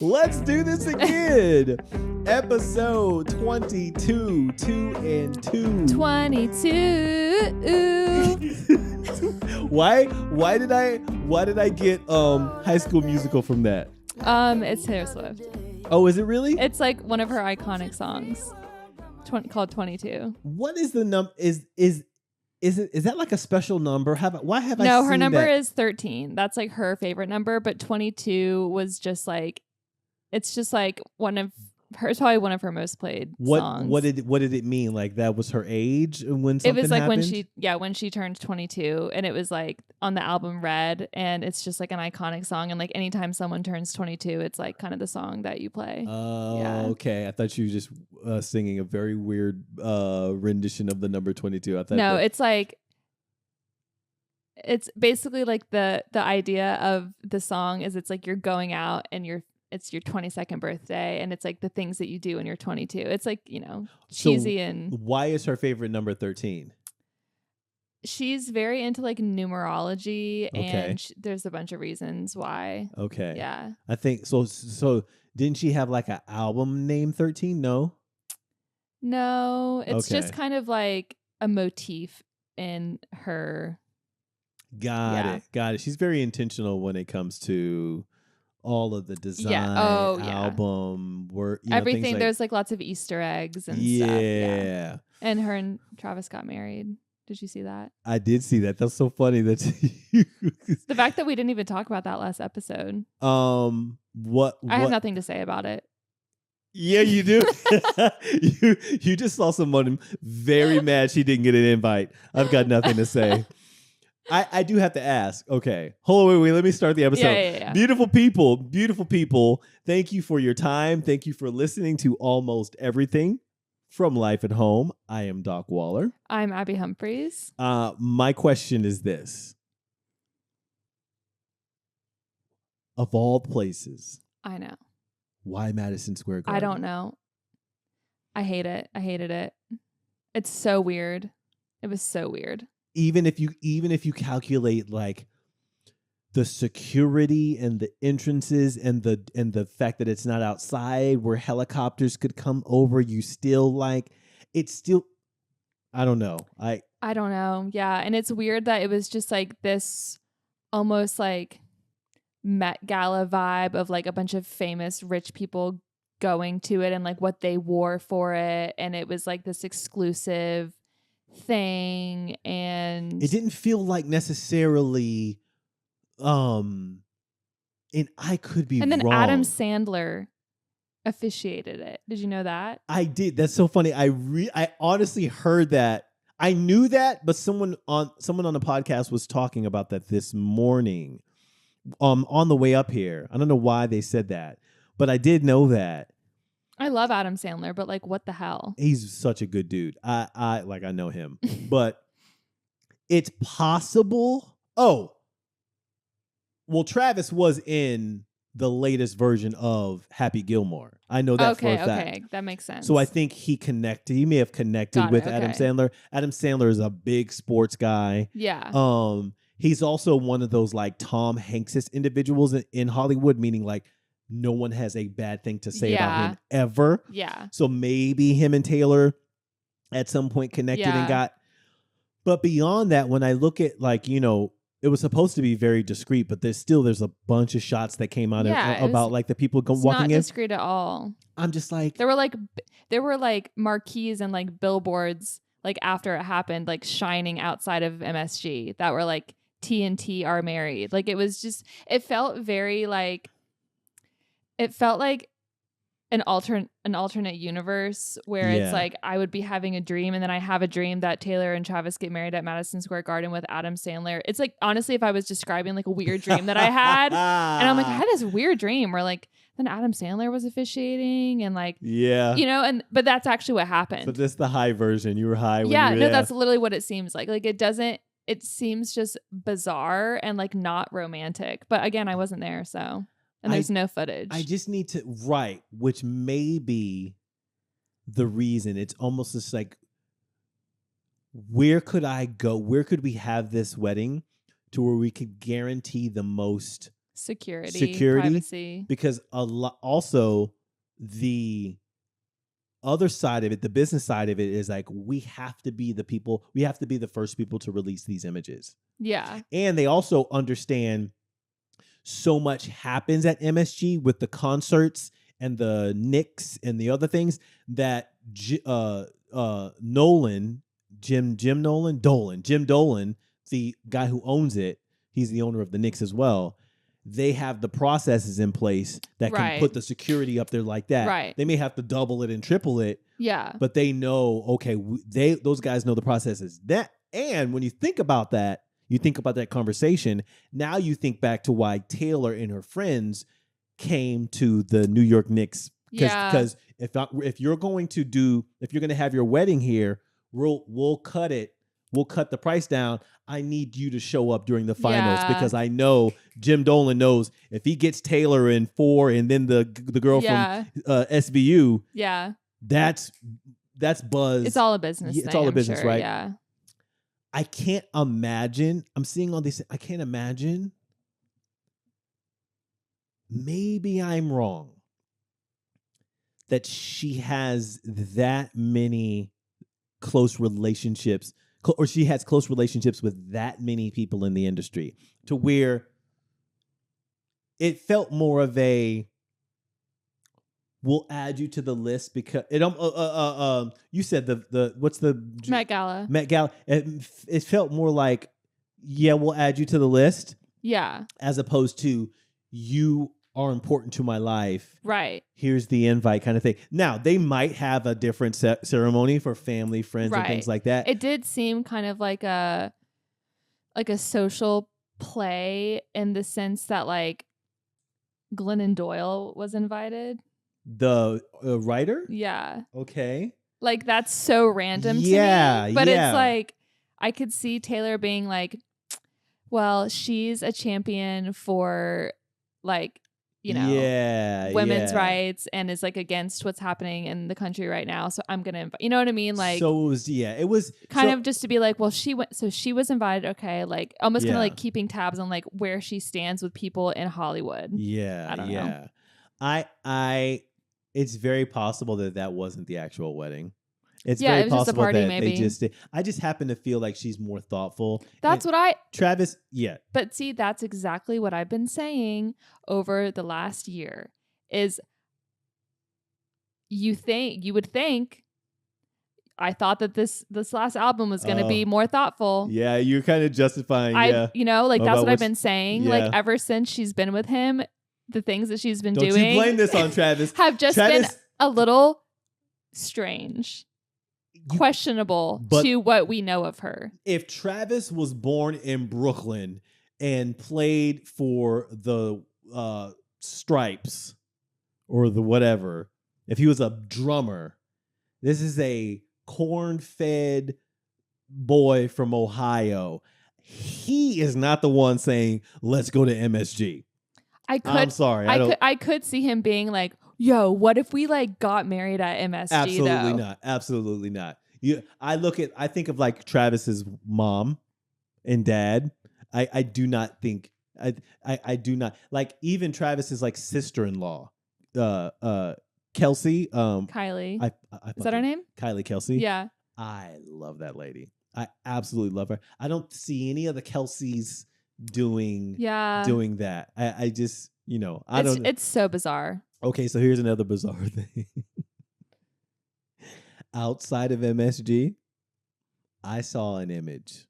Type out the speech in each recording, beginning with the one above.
Let's do this again. Episode 22, 2 and 2. 22. Why did I get High School Musical from that? It's Taylor Swift. Oh, is it really? It's like one of her iconic songs. Called 22. What is the number? Is that like a special number? Why have I seen No, her number that? is 13. That's like her favorite number, but 22 was just like, it's just like it's probably one of her most played songs. What did it mean? Like that was her age when something It was like happened? when she turned 22, and it was like on the album Red, and it's just like an iconic song, and like anytime someone turns 22, it's like kind of the song that you play. Oh, Yeah. okay. I thought you were just singing a very weird rendition of the number 22. I thought No, it's like, it's basically like the idea of the song is it's like you're going out and it's your 22nd birthday, and it's like the things that you do when you're 22. It's like, cheesy. So and why is her favorite number 13? she's very into like numerology, Okay. and there's a bunch of reasons why. Okay. Yeah. I think so. So didn't she have like an album named 13? No. No, it's just Okay. kind of like a motif in her. Got it. She's very intentional when it comes to all of the design, album, work, Everything. things like, There's like lots of Easter eggs and stuff. yeah. And her and Travis got married. Did you see that? I did see that. That's so funny. That's The fact that we didn't even talk about that last episode. what I have nothing to say about it. Yeah, you do. you just saw someone very mad she didn't get an invite. I've got nothing to say. I do have to ask. Okay. Hold on, wait. Let me start the episode. Yeah. Beautiful people. Thank you for your time. Thank you for listening to almost everything from Life at Home. I am Doc Waller. I'm Abby Humphreys. My question is this. Of all places, I know. why Madison Square Garden? I don't know. I hate it. I hated it. It's so weird. It was so weird. Even if you calculate like the security and the entrances and the fact that it's not outside where helicopters could come over, you still like it's still. I don't know. I don't know. Yeah, and it's weird that it was just like this almost like Met Gala vibe of like a bunch of famous rich people going to it and like what they wore for it, and it was like this exclusive thing, and it didn't feel like necessarily and I could be and then wrong. Adam Sandler officiated it. Did you know that? I did. That's so funny. I honestly heard that. I knew that, but someone on the podcast was talking about that this morning on the way up here. I don't know why they said that, but I did know that. I love Adam Sandler, but like, what the hell? He's such a good dude. I know him, but it's possible. Oh, well, Travis was in the latest version of Happy Gilmore. I know that for a fact. Okay, that makes sense. So I think he may have connected with Adam Sandler. Adam Sandler is a big sports guy. Yeah. He's also one of those like Tom Hanks' individuals in Hollywood, meaning like no one has a bad thing to say about him ever. Yeah. So maybe him and Taylor at some point connected and got. But beyond that, when I look at like, it was supposed to be very discreet, but there's a bunch of shots that came out about like the people walking in. Not discreet at all. I'm just like, there were like marquees and like billboards like after it happened, like shining outside of MSG that were like TNT are married. Like it was just, it felt like an alternate universe where it's like I would be having a dream, and then I have a dream that Taylor and Travis get married at Madison Square Garden with Adam Sandler. It's like, honestly, if I was describing like a weird dream that I had, and I'm like, I had this weird dream where like then Adam Sandler was officiating, and like, but that's actually what happened. So this is the high version. You were high. That's literally what it seems like. Like it seems just bizarre and like not romantic. But again, I wasn't there, so. And there's no footage. I just need to, which may be the reason. It's almost just like, where could I go? Where could we have this wedding to where we could guarantee the most security, privacy. Because also the other side of it, the business side of it, is like we have to be the first people to release these images. Yeah. And they also understand so much happens at MSG with the concerts and the Knicks and the other things that Jim Dolan, the guy who owns it, he's the owner of the Knicks as well. They have the processes in place that can put the security up there like that. Right. They may have to double it and triple it. Yeah. But they know, okay, those guys know the processes. And when you think about that, you think about that conversation, now you think back to why Taylor and her friends came to the New York Knicks. Because if you're going to have your wedding here, we'll cut it. We'll cut the price down. I need you to show up during the finals because I know Jim Dolan knows if he gets Taylor in 4 and then the girl from SVU, that's buzz. It's all a business. It's all a business, right? Yeah. I can't imagine. I'm seeing all these. I can't imagine. Maybe I'm wrong. That she has that many close relationships, or she has close relationships with that many people in the industry, to where it felt more of a, we'll add you to the list because it. You said the what's the Met Gala. Met Gala. It felt more like, yeah, we'll add you to the list. Yeah. As opposed to, you are important to my life. Right. Here's the invite kind of thing. Now, they might have a different ceremony for family, friends, and things like that. It did seem kind of like a social play in the sense that like Glennon Doyle was invited. The writer? Yeah. Okay. Like, that's so random to me. But it's like, I could see Taylor being like, well, she's a champion for like, you know, women's rights and is like against what's happening in the country right now. So I'm going to invite, you know what I mean? Like, so it was kind of just to be like, well, she was invited. Okay. Like almost kind of like keeping tabs on like where she stands with people in Hollywood. Yeah. I don't know. It's very possible that wasn't the actual wedding. It's it very was possible just a party, that maybe. they just did. I just happen to feel like she's more thoughtful. That's and what Travis, yeah. But see, that's exactly what I've been saying over the last year is you would think I thought that this last album was going to be more thoughtful. Yeah, you're kind of justifying. You know, like that's what I've been saying. Yeah. Like ever since she's been with him, the things that she's been doing. Don't you blame this on Travis. Have just been a little strange. Questionable to what we know of her. If Travis was born in Brooklyn and played for the Stripes or the whatever, if he was a drummer, this is a corn-fed boy from Ohio. He is not the one saying, let's go to MSG. I'm sorry. I could see him being like, yo, what if we like got married at MSG? Absolutely not. Absolutely not. I think of like Travis's mom and dad. I do not think I do not like even Travis's like sister-in-law, Kelce. Kylie. Is that her name? Kylie Kelce. Yeah. I love that lady. I absolutely love her. I don't see any of the Kelces doing that. I just, It's so bizarre. Okay, so here's another bizarre thing. Outside of MSG, I saw an image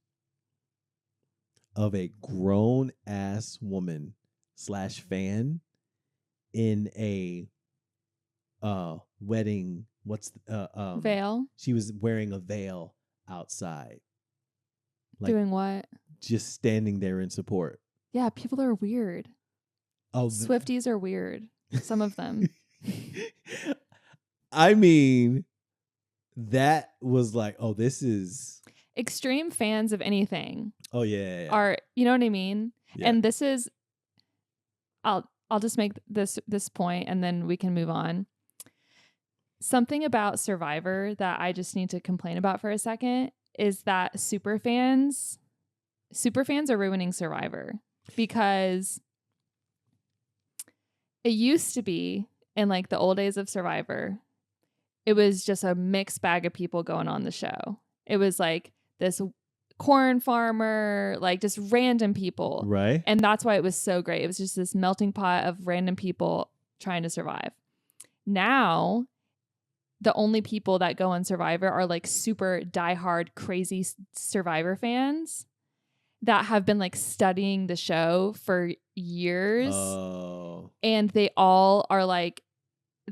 of a grown ass woman / fan in a wedding. Veil? She was wearing a veil outside. Like, doing what? Just standing there in support. Yeah, people are weird. Oh, Swifties are weird. Some of them. I mean, that was like, oh, this is extreme fans of anything. Oh yeah. Are, you know what I mean? Yeah. And this is, I'll just make this point and then we can move on. Something about Survivor that I just need to complain about for a second is that superfans are ruining Survivor because It used to be in like the old days of Survivor, it was just a mixed bag of people going on the show. It was like this corn farmer, like just random people. Right. And that's why it was so great. It was just this melting pot of random people trying to survive. Now, the only people that go on Survivor are like super diehard, crazy Survivor fans that have been like studying the show for years. Oh. And they all are like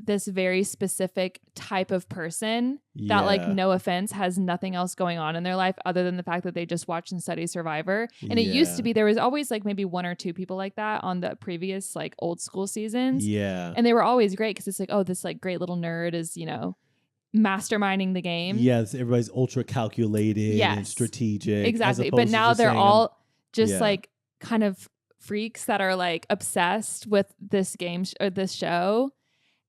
this very specific type of person that, like, no offense, has nothing else going on in their life other than the fact that they just watch and study Survivor. And it used to be, there was always like maybe one or two people like that on the previous like old school seasons. Yeah. And they were always great because it's like, oh, this like great little nerd is, you know, masterminding the game. Yes, everybody's ultra calculated and strategic. Exactly. But now they're all just like kind of freaks that are like obsessed with this game or this show.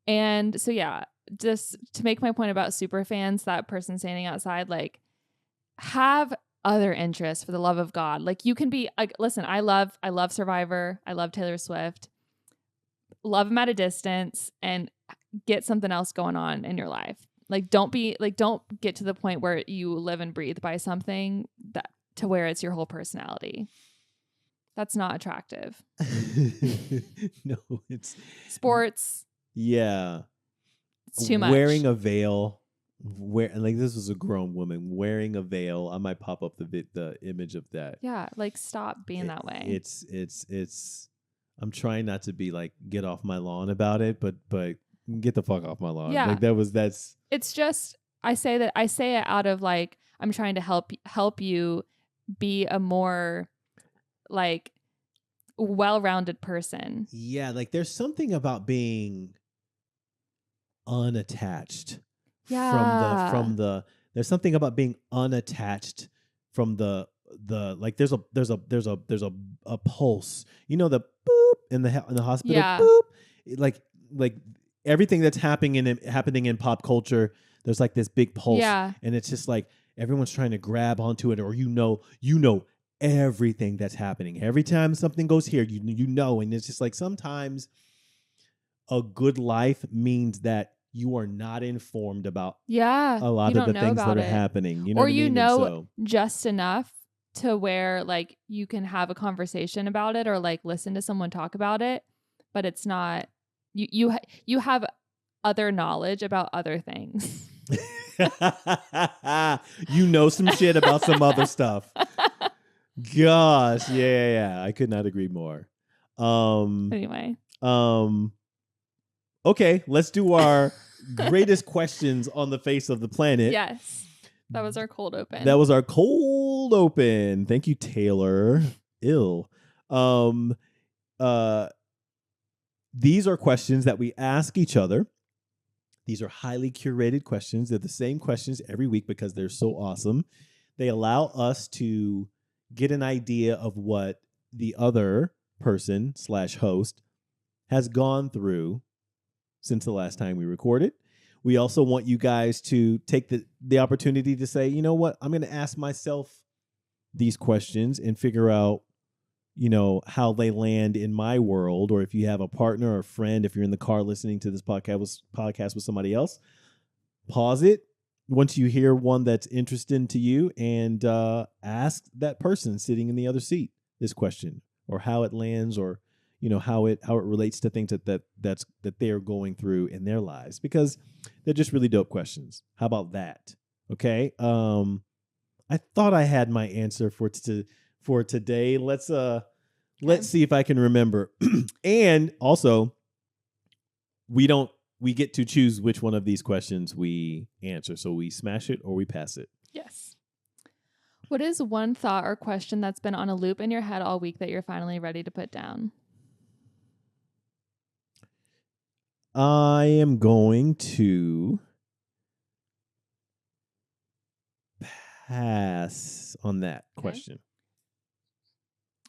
And so, yeah, just to make my point about super fans, that person standing outside, like, have other interests for the love of God. Like, you can be like, listen, I love Survivor. I love Taylor Swift. Love them at a distance and get something else going on in your life. Like, don't get to the point where you live and breathe by something that to where it's your whole personality. That's not attractive. No, it's sports. Yeah. It's too much. Wearing a veil. Like, this was a grown woman wearing a veil. I might pop up the image of that. Yeah, like, stop being that way. It's I'm trying not to be like, get off my lawn about it, but get the fuck off my lawn. Yeah. Like that's it's just I say it out of like, I'm trying to help you be a more like well-rounded person. Yeah, like there's something about being unattached from the there's something about being unattached from the like there's a pulse, you know, the boop in the hospital, boop, like everything that's happening in pop culture, there's like this big pulse, and it's just like everyone's trying to grab onto it, or you know everything that's happening every time something goes here, you know, and it's just like sometimes a good life means that you are not informed about a lot of the things that are happening. You know, or what I mean? You know, just enough to where like you can have a conversation about it or like listen to someone talk about it, but it's not you have other knowledge about other things. You know some shit about some other stuff. Gosh, yeah. I could not agree more. Anyway. Okay, let's do our greatest questions on the face of the planet. Yes. That was our cold open. Thank you, Taylor. These are questions that we ask each other. These are highly curated questions. They're the same questions every week because they're so awesome. They allow us to get an idea of what the other person / host has gone through since the last time we recorded. We also want you guys to take the opportunity to say, you know what, I'm going to ask myself these questions and figure out, you know, how they land in my world. Or if you have a partner or a friend, if you're in the car listening to this podcast with somebody else, pause it once you hear one that's interesting to you and ask that person sitting in the other seat this question, or how it lands, or you know, how it relates to things that they're going through in their lives, because they're just really dope questions. How about that? Okay. I thought I had my answer for today. Let's see if I can remember. And also, we get to choose which one of these questions we answer. So we smash it or we pass it. Yes. What is one thought or question that's been on a loop in your head all week that you're finally ready to put down? I am going to pass on that question.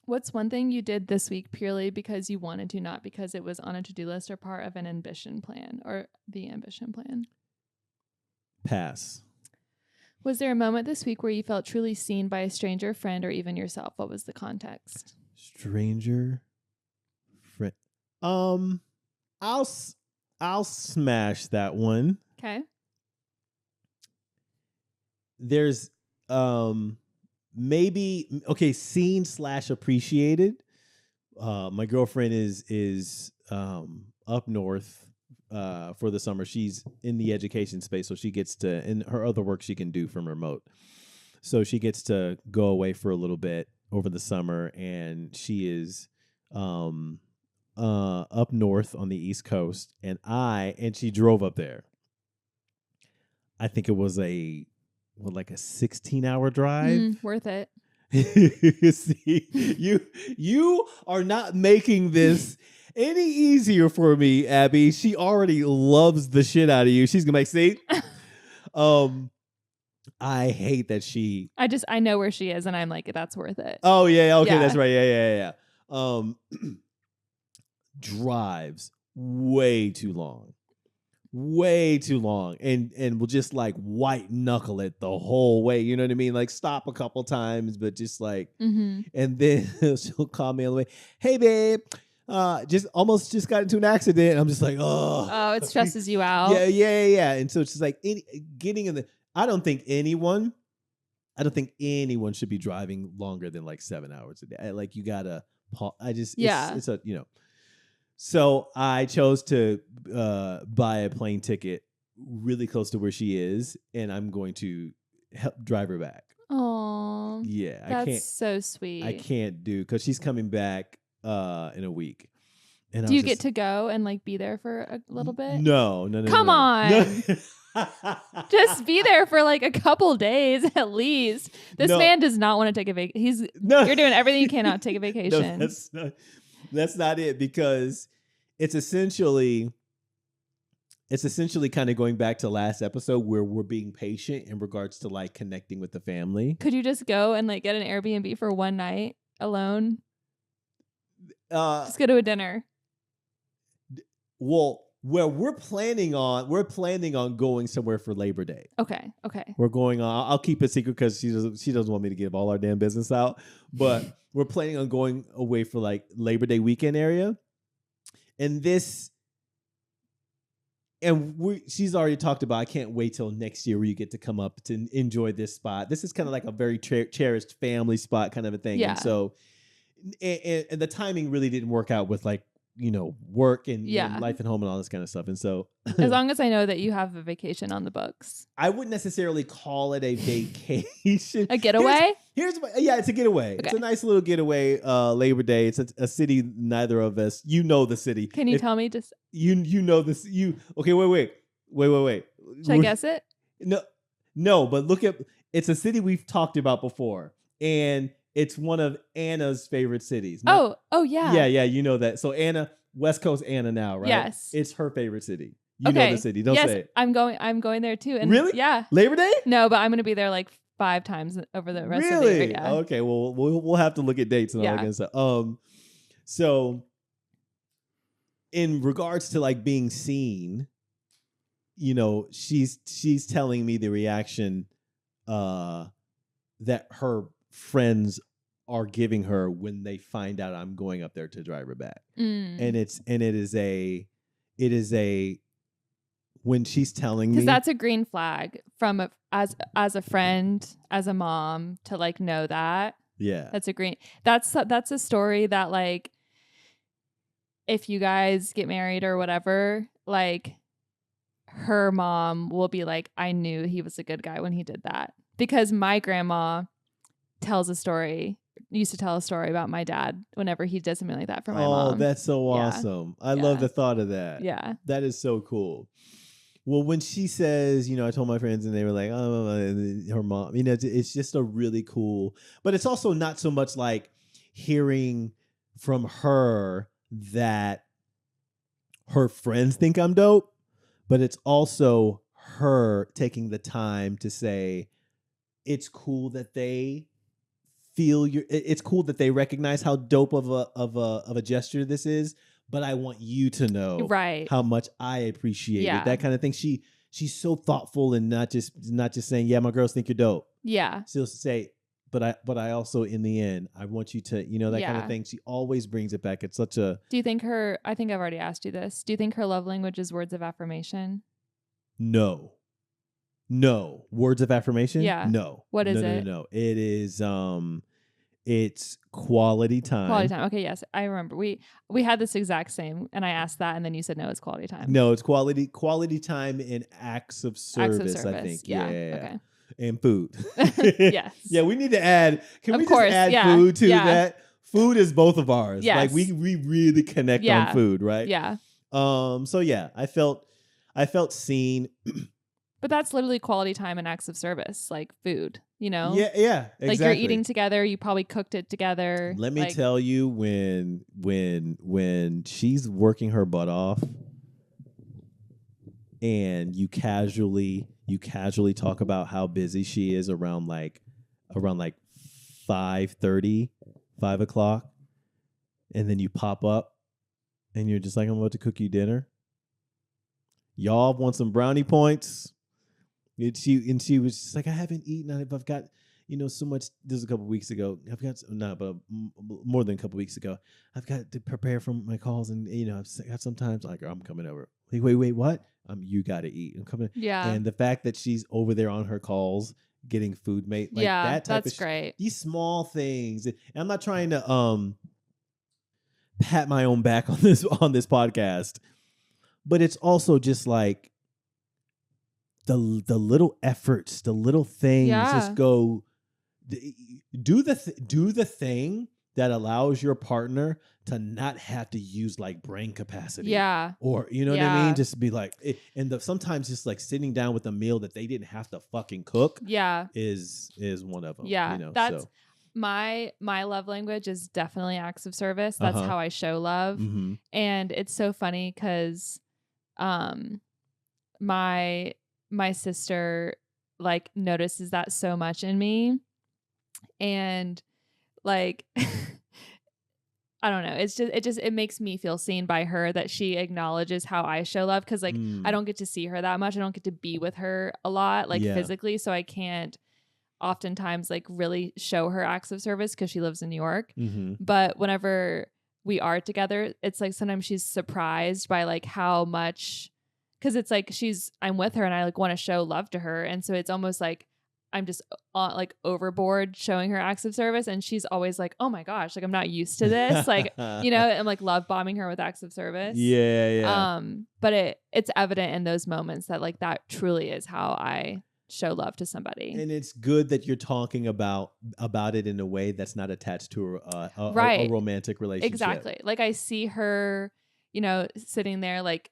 What's one thing you did this week purely because you wanted to, not because it was on a to-do list or part of an ambition plan or the ambition plan? Pass. Was there a moment this week where you felt truly seen by a stranger, friend, or even yourself? What was the context? Stranger, friend. I'll smash that one. Okay. There's maybe seen / appreciated. My girlfriend is up north for the summer. She's in the education space, so she gets to, in her other work she can do from remote. So she gets to go away for a little bit over the summer, and she is up north on the East Coast, and she drove up there. I think it was like a 16-hour drive. Worth it. See, you are not making this any easier for me, Abby. She already loves the shit out of you. She's gonna make see. I hate that she. I know where she is, and I'm like, that's worth it. Oh yeah, okay, that's right. Yeah. Drives way too long, and will just like white knuckle it the whole way. You know what I mean? Like stop a couple times, but just like, and then she'll call me on the way. Hey, babe. Just got into an accident. And I'm just like, oh, it stresses you out. Yeah. And so it's just like getting in the. I don't think anyone should be driving longer than like 7 hours a day. Like you gotta. It's a So I chose to buy a plane ticket really close to where she is, and I'm going to help drive her back. Oh, yeah, that's so sweet. I can't do because she's coming back in a week. And do you get to go and like be there for a little bit? No. Come on. Just be there for like a couple days at least. This man does not want to take a vacation. You're doing everything you can not take a vacation. No, that's not it, because it's essentially kind of going back to last episode where we're being patient in regards to like connecting with the family. Could you just go and like get an Airbnb for one night alone? Just go to a dinner. Well, we're planning on going somewhere for Labor Day. Okay. We're going on. I'll keep it secret because she doesn't want me to give all our damn business out. But we're planning on going away for like Labor Day weekend area, and she's already talked about. I can't wait till next year where you get to come up to enjoy this spot. This is kind of like a very cherished family spot kind of a thing. Yeah. And so, and the timing really didn't work out with like, work and life and home and all this kind of stuff. And so as long as I know that you have a vacation on the books. I wouldn't necessarily call it a vacation. A getaway? It's a getaway. Okay. It's a nice little getaway, Labor Day. It's a city neither of us, the city. Can you tell me just... You know this. Okay, wait. Should I guess it? No, but look at... It's a city we've talked about before. And... it's one of Anna's favorite cities. Oh, yeah. Yeah, you know that. So Anna, West Coast Anna now, right? Yes. It's her favorite city. You know the city. Don't say it. I'm going there too. And really? Yeah. Labor Day? No, but I'm going to be there like 5 times over the rest of the year. Yeah. Okay, well, we'll have to look at dates and all that kind of stuff. So in regards to like being seen, she's telling me the reaction that her friends are giving her when they find out I'm going up there to drive her back. And it is a when she's telling me, because that's a green flag from as a friend, as a mom, to like know that. Yeah, that's a story that like if you guys get married or whatever, like her mom will be like, I knew he was a good guy when he did that. Because my grandma used to tell a story about my dad whenever he did something like that for my mom. Oh, that's so awesome. I love the thought of that. Yeah. That is so cool. Well, when she says, I told my friends and they were like, oh, her mom, it's just a really cool, but it's also not so much like hearing from her that her friends think I'm dope, but it's also her taking the time to say, it's cool that they it's cool that they recognize how dope of a gesture this is, but I want you to know how much I appreciate it. That kind of thing. She's so thoughtful and not just saying, yeah, my girls think you're dope. Yeah. She'll say, but I also, in the end, I want you to, that kind of thing. She always brings it back. It's such a. Do you think I think I've already asked you this. Do you think her love language is words of affirmation? No. Words of affirmation? Yeah. No. What is it? No. It is, it's quality time. Quality time. Okay, yes. I remember. We had this exact same, and I asked that, and then you said no, it's quality time. No, it's quality time and acts of service, I think. Yeah. Okay. And food. Yes. Yeah, we need to add. Can we just add food to that? Food is both of ours. Yes. Like we really connect on food, right? Yeah. So yeah, I felt seen. But that's literally quality time and acts of service, like food, Yeah, exactly. Like you're eating together, you probably cooked it together. Let me tell you, when she's working her butt off and you casually talk about how busy she is around 5:30, 5 o'clock, and then you pop up and you're just like, I'm about to cook you dinner. Y'all want some brownie points? And she was just like, I haven't eaten. I've got, so much. This was a couple weeks ago. I've got more than a couple weeks ago. I've got to prepare for my calls, and I've got sometimes like, I'm coming over. Like, wait, what? You got to eat. I'm coming. Yeah. And the fact that she's over there on her calls getting food made, like that type that's great. These small things. And I'm not trying to pat my own back on this podcast, but it's also just like. The little efforts, the little things, just go do the thing that allows your partner to not have to use like brain capacity. Yeah. Or, what I mean? Just be like, sometimes just like sitting down with a meal that they didn't have to fucking cook. Yeah. Is one of them. Yeah. That's my love language is definitely acts of service. That's how I show love. Mm-hmm. And it's so funny because, my sister like notices that so much in me, and like I don't know, it makes me feel seen by her that she acknowledges how I show love, because like I don't get to see her that much. I don't get to be with her a lot, like physically, so I can't oftentimes like really show her acts of service because she lives in New York. Mm-hmm. But whenever we are together, it's like sometimes she's surprised by like how much. Because it's like I'm with her and I like want to show love to her. And so it's almost like I'm just like overboard showing her acts of service. And she's always like, oh my gosh, like I'm not used to this. Like, I'm like love bombing her with acts of service. Yeah. But it's evident in those moments that like that truly is how I show love to somebody. And it's good that you're talking about it in a way that's not attached to a romantic relationship. Exactly. Like I see her, sitting there like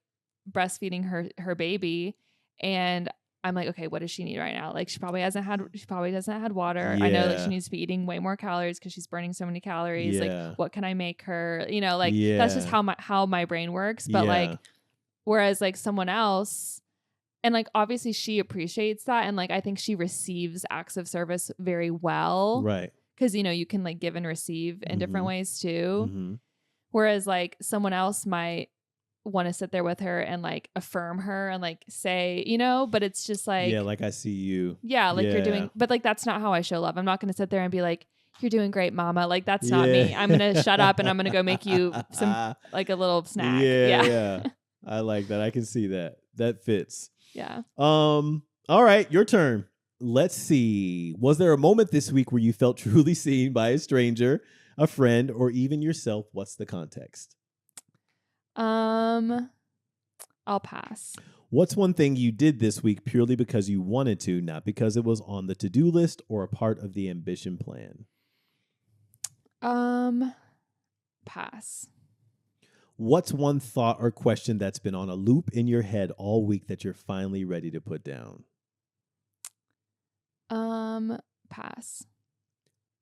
breastfeeding her baby, and I'm like, okay, what does she need right now? Like she probably doesn't have water. I know that she needs to be eating way more calories because she's burning so many calories. Like what can I make her? That's just how my brain works. But like, whereas like someone else, and like obviously she appreciates that, and like I think she receives acts of service very well, right? Because you can like give and receive in different ways too. Mm-hmm. Whereas like someone else might want to sit there with her and like affirm her and like say, but it's just like, like I see you. Yeah, like you're doing, but like that's not how I show love. I'm not going to sit there and be like, you're doing great, mama. Like that's not me. I'm going to shut up and I'm going to go make you some like a little snack. Yeah. I like that. I can see that. That fits. Yeah. All right, your turn. Let's see. Was there a moment this week where you felt truly seen by a stranger, a friend, or even yourself? What's the context? I'll pass. What's one thing you did this week purely because you wanted to, not because it was on the to-do list or a part of the ambition plan? Pass. What's one thought or question that's been on a loop in your head all week that you're finally ready to put down? Pass.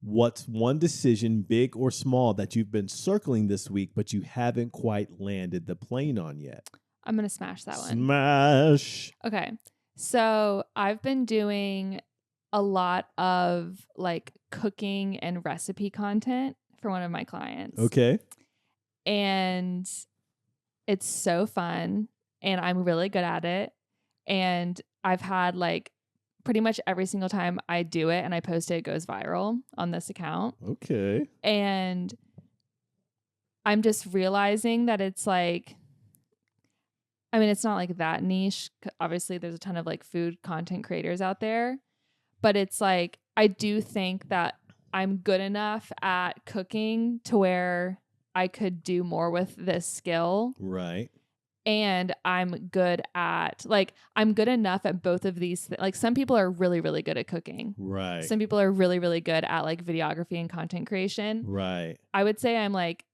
What's one decision, big or small, that you've been circling this week, but you haven't quite landed the plane on yet? I'm going to smash that one. Smash. Okay. So I've been doing a lot of like cooking and recipe content for one of my clients. Okay. And it's so fun and I'm really good at it. And I've had like pretty much every single time I do it and I post it, it goes viral on this account. Okay. And I'm just realizing that it's like, I mean, it's not like that niche. Obviously, there's a ton of like food content creators out there, but it's like, I do think that I'm good enough at cooking to where I could do more with this skill. Right. And I'm good at I'm good enough at both of these. Like some people are really, really good at cooking. Right. Some people are really, really good at like videography and content creation. Right. I would say I'm like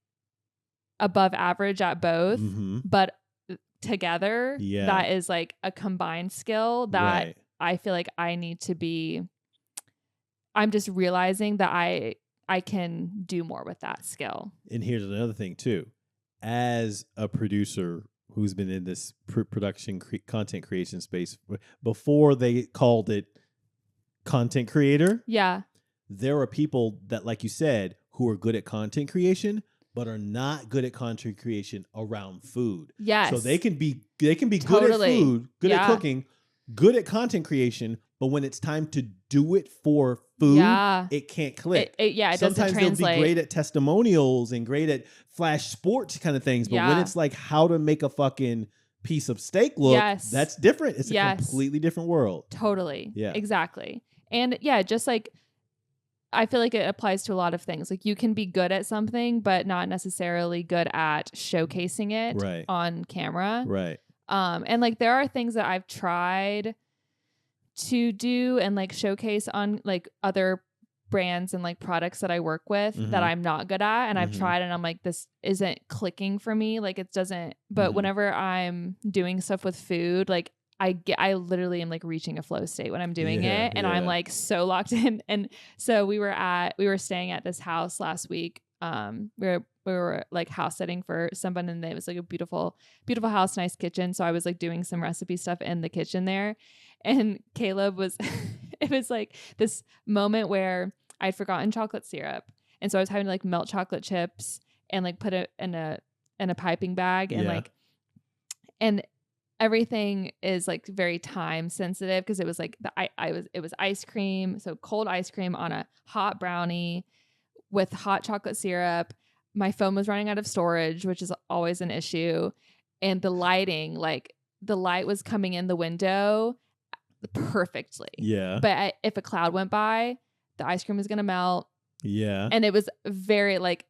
above average at both, but together, that is like a combined skill that I feel like I need to be. I'm just realizing that I can do more with that skill. And here's another thing too. As a producer who's been in this production content creation space before they called it content creator. Yeah. There are people that, like you said, who are good at content creation, but are not good at content creation around food. Yes. So they can be totally good at food, good at cooking, good at content creation, but when it's time to do it for food, it can't click. It Sometimes doesn't translate. They'll be great at testimonials and great at flash sports kind of things, but when it's like how to make a fucking piece of steak look, that's different. It's a completely different world. Totally. Yeah. Exactly. And just like I feel like it applies to a lot of things. Like you can be good at something, but not necessarily good at showcasing it on camera. Right. And like there are things that I've tried to do and like showcase on like other brands and like products that I work with that I'm not good at. And I've tried and I'm like, this isn't clicking for me. Like it doesn't, but whenever I'm doing stuff with food, like I literally am like reaching a flow state when I'm doing it. And I'm like so locked in. And so we were staying at this house last week. We were like house sitting for someone and it was like a beautiful, beautiful house, nice kitchen. So I was like doing some recipe stuff in the kitchen there. And Caleb was, it was like this moment where I'd forgotten chocolate syrup. And so I was having to like melt chocolate chips and like put it in a piping bag and and everything is like very time sensitive because it was like it was ice cream. So cold ice cream on a hot brownie with hot chocolate syrup. My phone was running out of storage, which is always an issue. And the lighting, like the light was coming in the window perfectly. Yeah. But if a cloud went by, the ice cream was going to melt. Yeah. And it was very like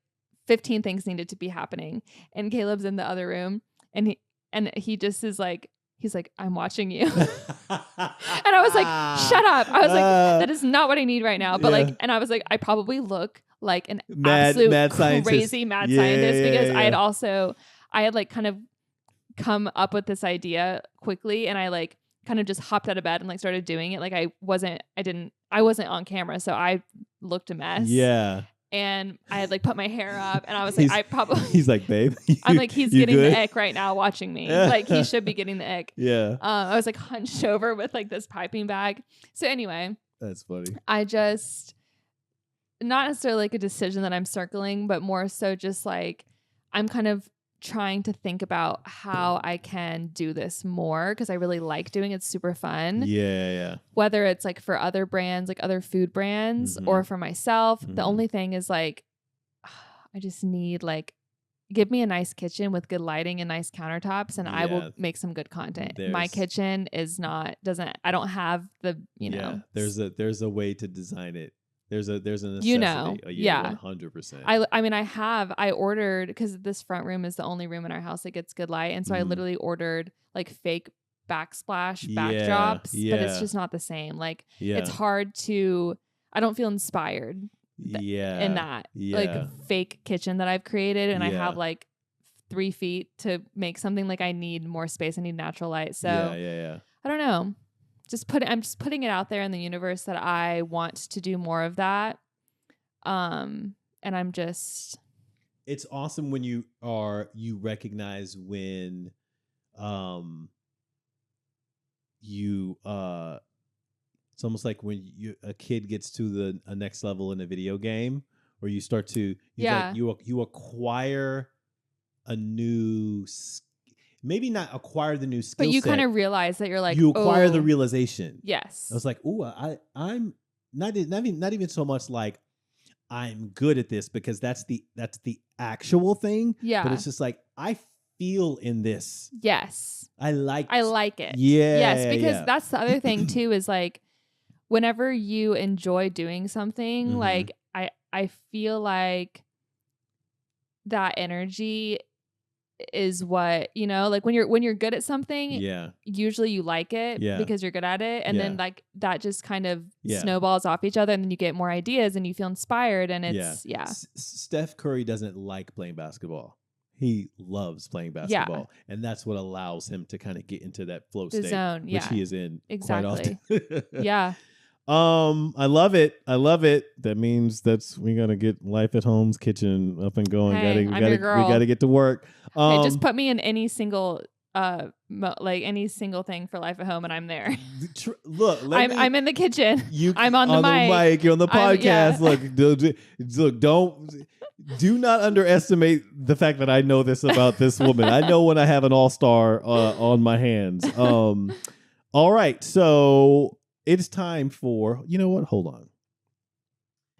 15 things needed to be happening. And Caleb's in the other room and he just is like, he's like, I'm watching you. And I was like, shut up. I was like, that is not what I need right now. But like, and I was like, I probably look like an absolute crazy mad scientist because I had like kind of come up with this idea quickly and I like kind of just hopped out of bed and like started doing it. Like I wasn't on camera. So I looked a mess. Yeah. And I had like put my hair up and I was like, he's like, babe, I'm like, he's getting good? The ick right now watching me. Like he should be getting the ick. Yeah. I was like hunched over with like this piping bag. So anyway, that's funny. I just, not necessarily like a decision that I'm circling, but more so just like, I'm kind of trying to think about how I can do this more because I really like doing it. It's super fun. Yeah. Whether it's like for other brands, like other food brands or for myself. The only thing is like, I just need like, give me a nice kitchen with good lighting and nice countertops and I will make some good content. My kitchen is I don't have the, there's a way to design it. There's a necessity. 100%. I ordered because this front room is the only room in our house that gets good light. And so I literally ordered like fake backsplash backdrops, but it's just not the same. Like it's hard I don't feel inspired in that like fake kitchen that I've created. And I have like 3 feet to make something. Like I need more space. I need natural light. So I don't know. I'm just putting it out there in the universe that I want to do more of that. And I'm just. It's awesome when you recognize when, it's almost like when a kid gets to a next level in a video game, where you start to, you acquire a new. maybe not acquire the new skill but you set. kind of realize that you're like, you acquire the realization. Yes. I was like, ooh, I'm not even so much like I'm good at this, because that's the actual thing. Yeah. But it's just like, I feel in this. Yes. I like it. Yeah. Yes, because that's the other thing too, is like whenever you enjoy doing something, like I feel like that energy is what, like when you're good at something, usually you like it because you're good at it, and then like that just kind of snowballs off each other, and then you get more ideas and you feel inspired, and it's Steph Curry doesn't like playing basketball. He loves playing basketball, and that's what allows him to kind of get into that flow state, zone, which he is in quite often. Yeah. I love it. That means we gotta get Life at Home's kitchen up and going. Hey, we gotta get to work. Hey, just put me in any single any single thing for Life at Home, and I'm there. Look, I'm in the kitchen. I'm on the mic. You're on the podcast. Look, do not underestimate the fact that I know this about this woman. I know when I have an all-star on my hands. All right, so it's time for, you know what? Hold on.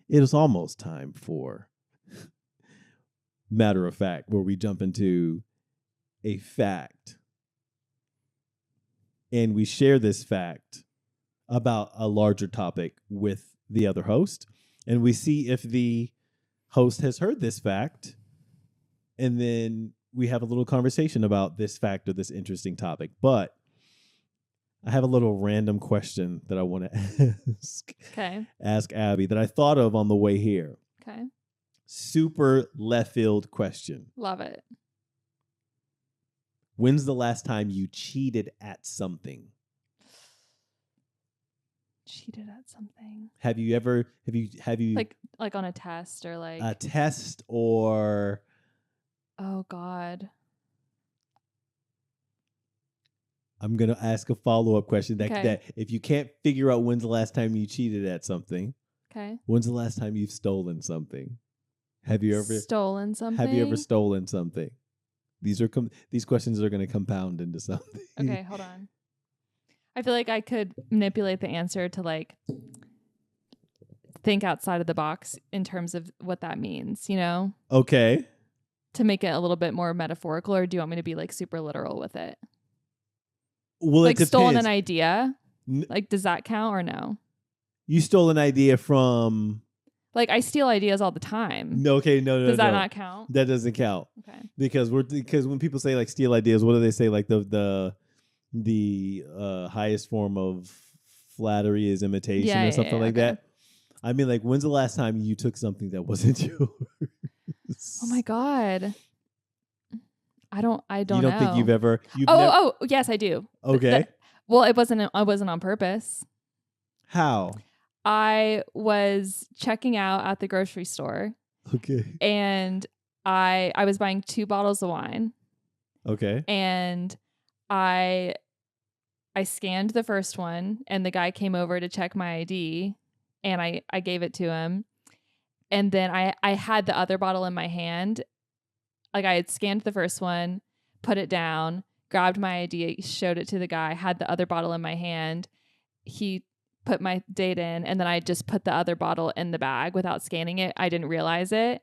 It is almost time for Matter of Fact, where we jump into a fact and we share this fact about a larger topic with the other host, and we see if the host has heard this fact, and then we have a little conversation about this fact or this interesting topic. But I have a little random question that I want to ask Abby that I thought of on the way here. Okay. Super left field question. Love it. When's the last time you cheated at something? Cheated at something. Have you like on a test, or like a test, or oh God. I'm going to ask a follow-up question that if you can't figure out when's the last time you cheated at something, when's the last time you've stolen something? Have you ever stolen something? Have you ever stolen something? These questions are going to compound into something. Okay, hold on. I feel like I could manipulate the answer to like think outside of the box in terms of what that means, Okay. To make it a little bit more metaphorical, or do you want me to be like super literal with it? Well, like stolen an idea? Like, does that count or no? You stole an idea from... Like, I steal ideas all the time. No, okay, no. Does that not count? That doesn't count. Okay. Because when people say like steal ideas, what do they say? Like the highest form of flattery is imitation or something like that. I mean, like, when's the last time you took something that wasn't yours? Oh my God. I don't know. You don't think you've ever... Oh, yes, I do. Okay. Well, it wasn't on purpose. How? I was checking out at the grocery store. Okay. And I was buying 2 bottles of wine. Okay. And I scanned the first one, and the guy came over to check my ID, and I gave it to him. And then I had the other bottle in my hand. Like, I had scanned the first one, put it down, grabbed my ID, showed it to the guy, had the other bottle in my hand. He put my date in, and then I just put the other bottle in the bag without scanning it. I didn't realize it.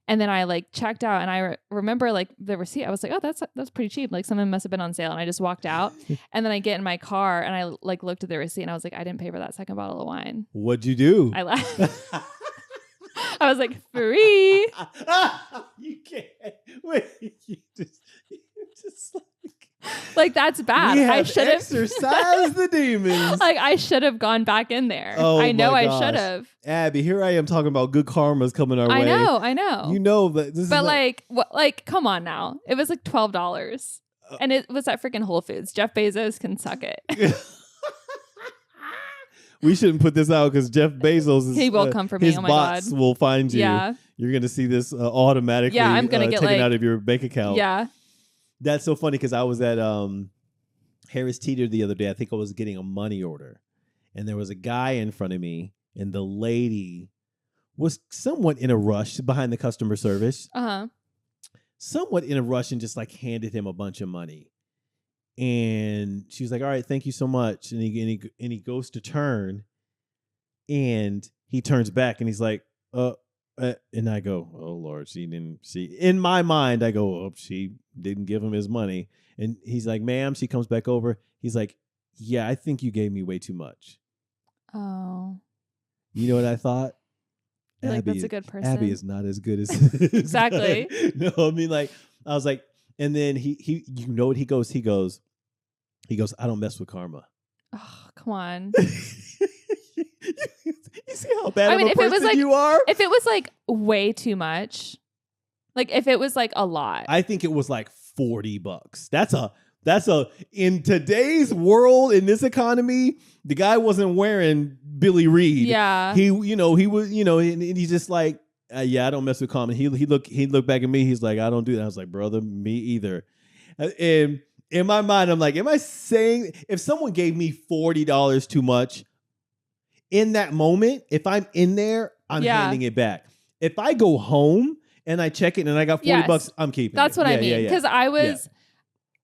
And then I like checked out, and I remember like the receipt. I was like, oh, that's pretty cheap. Like, something must have been on sale. And I just walked out. And then I get in my car, and I like looked at the receipt, and I was like, I didn't pay for that second bottle of wine. What'd you do? I laughed. I was like, free. You can't. Wait, you just like that's bad. I should have exercised the demons. Like, I should have gone back in there. Oh, I know my I gosh. should have. Abby, here I am talking about good karma's coming our way. I know. You know that this is like what? Like, come on now. It was like $12, and it was at freaking Whole Foods. Jeff Bezos can suck it. We shouldn't put this out because Jeff Bezos is... He will come for me. His Oh my bots God. will find you. Yeah. You're going to see this automatically I'm gonna get taken out of your bank account. Yeah. That's so funny because I was at Harris Teeter the other day. I think I was getting a money order. And there was a guy in front of me, and the lady was somewhat in a rush behind the customer service. Uh-huh. Somewhat in a rush, and just like handed him a bunch of money. And she was like, all right, thank you so much. And he goes to turn, and he turns back, and he's like, and I go, oh Lord, she didn't see. In my mind, I go, oh, she didn't give him his money. And he's like, ma'am. She comes back over. He's like, yeah, I think you gave me way too much. Oh. You know what I thought? Like, that's a good person. Abby is not as good as exactly. No, I mean, like, I was like, and then he you know what he goes, I don't mess with karma. Oh, come on. You see how bad of a person you are? If it was like way too much, like if it was like a lot. I think it was like $40. That's a in today's world, in this economy, the guy wasn't wearing Billy Reed. Yeah. He was, and he's just like, yeah, I don't mess with karma. He looked back at me. He's like, I don't do that. I was like, brother, me either. And in my mind, I'm like, am I saying if someone gave me $40 too much in that moment, if I'm in there, I'm handing it back. If I go home and I check it and I got $40, I'm keeping it. That's what I mean. Because I was,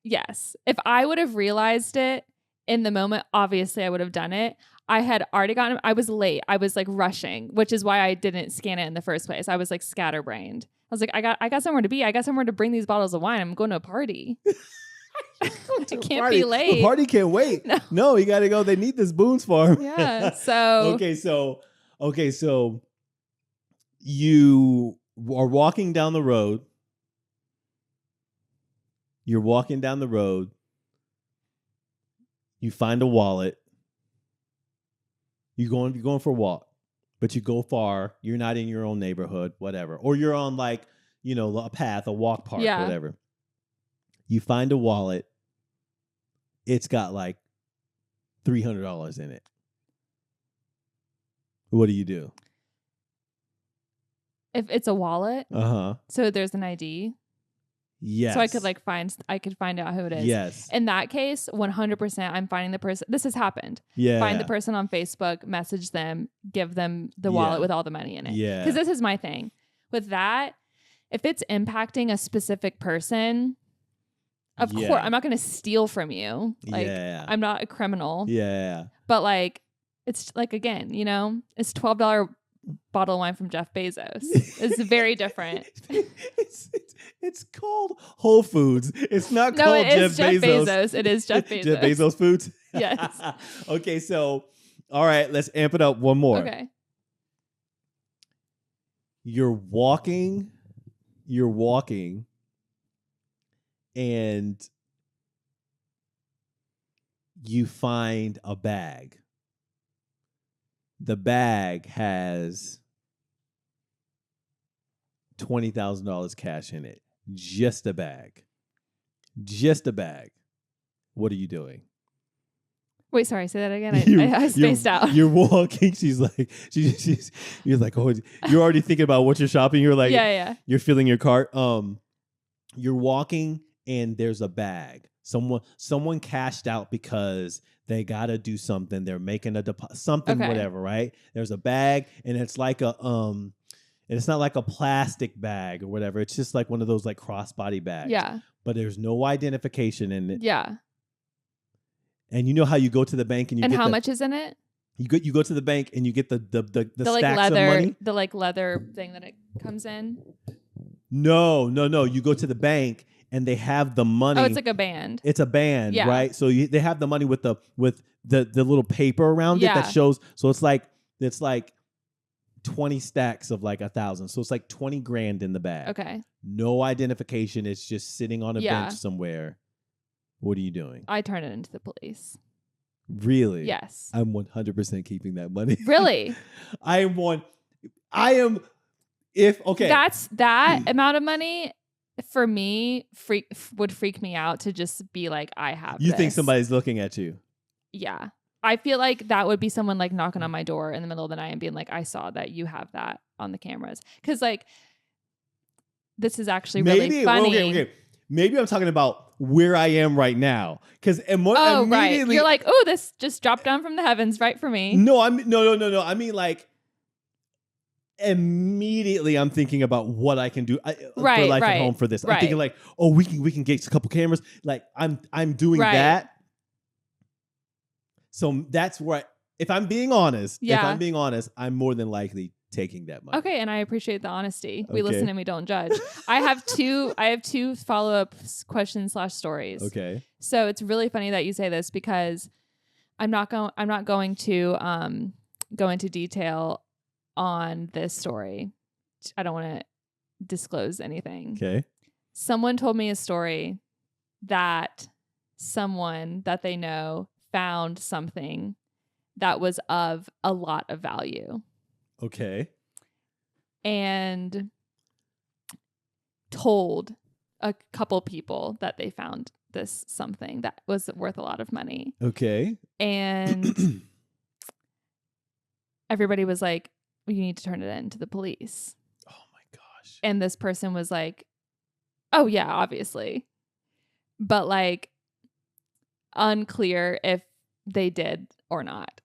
yes, if I would have realized it in the moment, obviously I would have done it. I had already I was late. I was like rushing, which is why I didn't scan it in the first place. I was like scatterbrained. I was like, I got somewhere to be. I got somewhere to bring these bottles of wine. I'm going to a party. I can't be late. The party can't wait. No, you got to go. They need this Boone's Farm. Yeah. So okay. So you are walking down the road. You're walking down the road. You find a wallet. You're going for a walk, but you go far. You're not in your own neighborhood, whatever. Or you're on like, a path, a walk park, whatever. You find a wallet. It's got like $300 in it. What do you do? If it's a wallet, so there's an ID. Yes. So I could find out who it is. Yes. In that case, 100%, I'm finding the person. This has happened. Yeah. Find the person on Facebook, message them, give them the wallet with all the money in it. Yeah. Because this is my thing. With that, if it's impacting a specific person, of course, I'm not going to steal from you. Like, I'm not a criminal. Yeah. But like, it's like, again, it's $12 bottle of wine from Jeff Bezos. It's very different. It's called Whole Foods. It's not called Jeff Bezos. It is Jeff Bezos. Jeff Bezos Foods? Yes. Okay, so, all right, let's amp it up one more. Okay. You're walking, and you find a bag. The bag has $20,000 cash in it. Just a bag. What are you doing? Wait, sorry, say that again. I spaced out. You're walking. She's like, you're like, oh, you're already thinking about what you're shopping. You're like, yeah. You're filling your cart. You're walking and there's a bag. Someone cashed out because they got to do something. They're making a deposit, something, whatever, right? There's a bag and it's like and it's not like a plastic bag or whatever. It's just like one of those like crossbody bags. Yeah. But there's no identification in it. Yeah. And you know how you go to the bank and you get how much is in it? You go to the bank and you get the like stacks leather, of money. The like leather thing that it comes in. No. You go to the bank and they have the money. Oh, it's like a band. It's a band, right? So they have the money with the little paper around it that shows. So it's like 20 stacks of like 1,000. So it's like 20 grand in the bag. Okay. No identification. It's just sitting on a bench somewhere. What are you doing? I turn it into the police. Really? Yes. I'm 100% keeping that money. Really? That's that amount of money for me would freak me out to just be like, I have You think somebody's looking at you? Yeah. I feel like that would be someone like knocking on my door in the middle of the night and being like, I saw that you have that on the cameras. Because like, this is actually really funny. Okay. Maybe I'm talking about where I am right now. Because right. You're like, oh, this just dropped down from the heavens right for me. No. I mean like immediately I'm thinking about what I can do for life at home for this. I'm thinking like, oh, we can get a couple cameras. Like I'm doing that. So that's where if I'm being honest, I'm more than likely taking that money. Okay, and I appreciate the honesty. We listen and we don't judge. I have two follow-up questions / stories. Okay. So it's really funny that you say this because I'm not going to go into detail on this story. I don't want to disclose anything. Okay. Someone told me a story that someone that they know found something that was of a lot of value. Okay. And told a couple people that they found this something that was worth a lot of money. Okay. And everybody was like, well, you need to turn it in to the police. Oh my gosh. And this person was like, oh yeah, obviously. But like unclear if they did or not.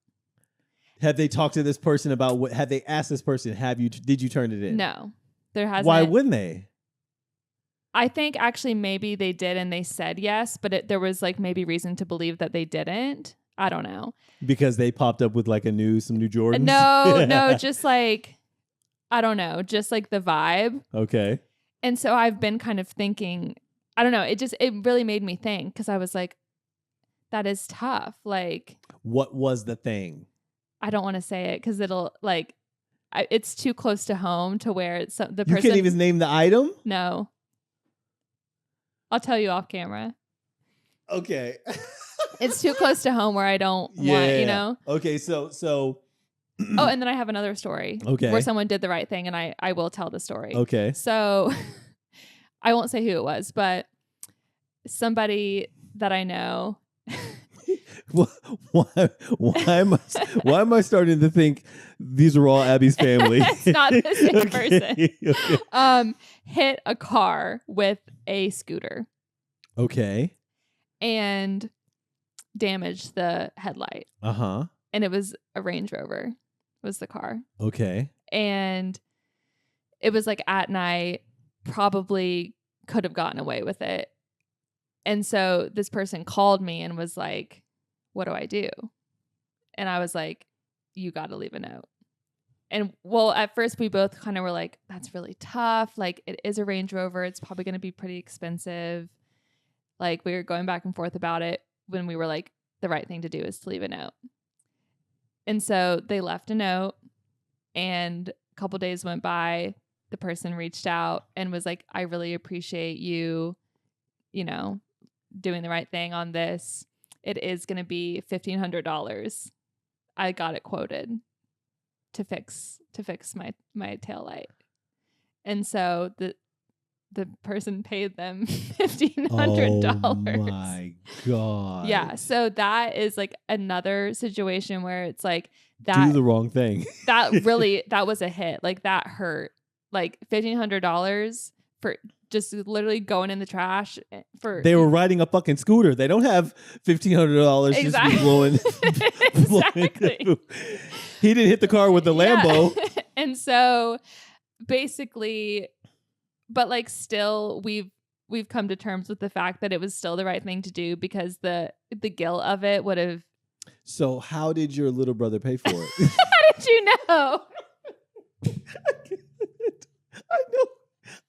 Have they talked to this person about what? Have they asked this person? Did you turn it in? No, there hasn't. Why wouldn't they? I think actually maybe they did and they said yes, but there was like maybe reason to believe that they didn't. I don't know. Because they popped up with like some new Jordans? No, just like, I don't know, just like the vibe. Okay. And so I've been kind of thinking, I don't know, it really made me think because I was like, that is tough. Like, what was the thing? I don't want to say it because it'll like, it's too close to home to where the person. You can't even name the item? No. I'll tell you off camera. Okay. It's too close to home where I don't want, you know? Okay, so oh, and then I have another story. Okay. Where someone did the right thing, and I will tell the story. Okay. So I won't say who it was, but somebody that I know. Why am I starting to think these are all Abby's family? It's not the same person. Okay. Hit a car with a scooter. Okay. And damaged the headlight. Uh-huh. And it was a Range Rover was the car. Okay. And it was like at night, probably could have gotten away with it. And so this person called me and was like, what do I do? And I was like, you got to leave a note. And well, at first we both kind of were like, that's really tough. Like it is a Range Rover. It's probably going to be pretty expensive. Like we were going back and forth about it when we were like, the right thing to do is to leave a note. And so they left a note and a couple days went by. The person reached out and was like, I really appreciate you, doing the right thing on this. It is going to be $1,500. I got it quoted to fix my tail light. And so the person paid them $1,500. Oh my God. Yeah. So that is like another situation where it's like that. Do the wrong thing. that was a hit. Like that hurt. Like $1,500 for just literally going in the trash They were riding a fucking scooter. They don't have $1,500 exactly. just be blowing. Exactly. He didn't hit the car with the Lambo. Yeah. And so basically, but like still we've come to terms with the fact that it was still the right thing to do because the guilt of it would have. So how did your little brother pay for it? How did you know?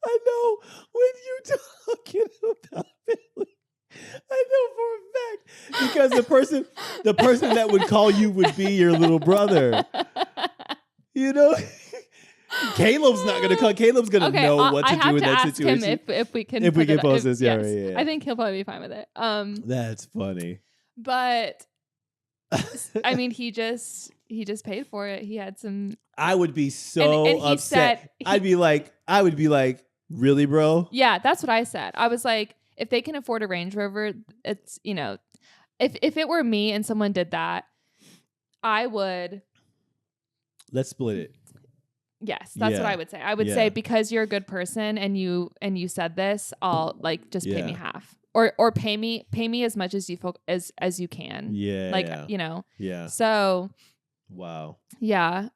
I know when you're talking about family, I know for a fact because the person that would call you would be your little brother. Caleb's not going to call. Caleb's going to know what to do in that situation. Him if we can post this, yeah, yes. Yeah. I think he'll probably be fine with it. That's funny. But I mean, he just paid for it. He had some. I would be so upset. I would be like, really, bro? Yeah, that's what I said. I was like, if they can afford a Range Rover, it's if it were me and someone did that, I would. Let's split it. Yes, that's what I would say. I would say because you're a good person and you said this, I'll like just pay me half. Or pay me as much as you as you can. Yeah. Yeah. So wow. Yeah.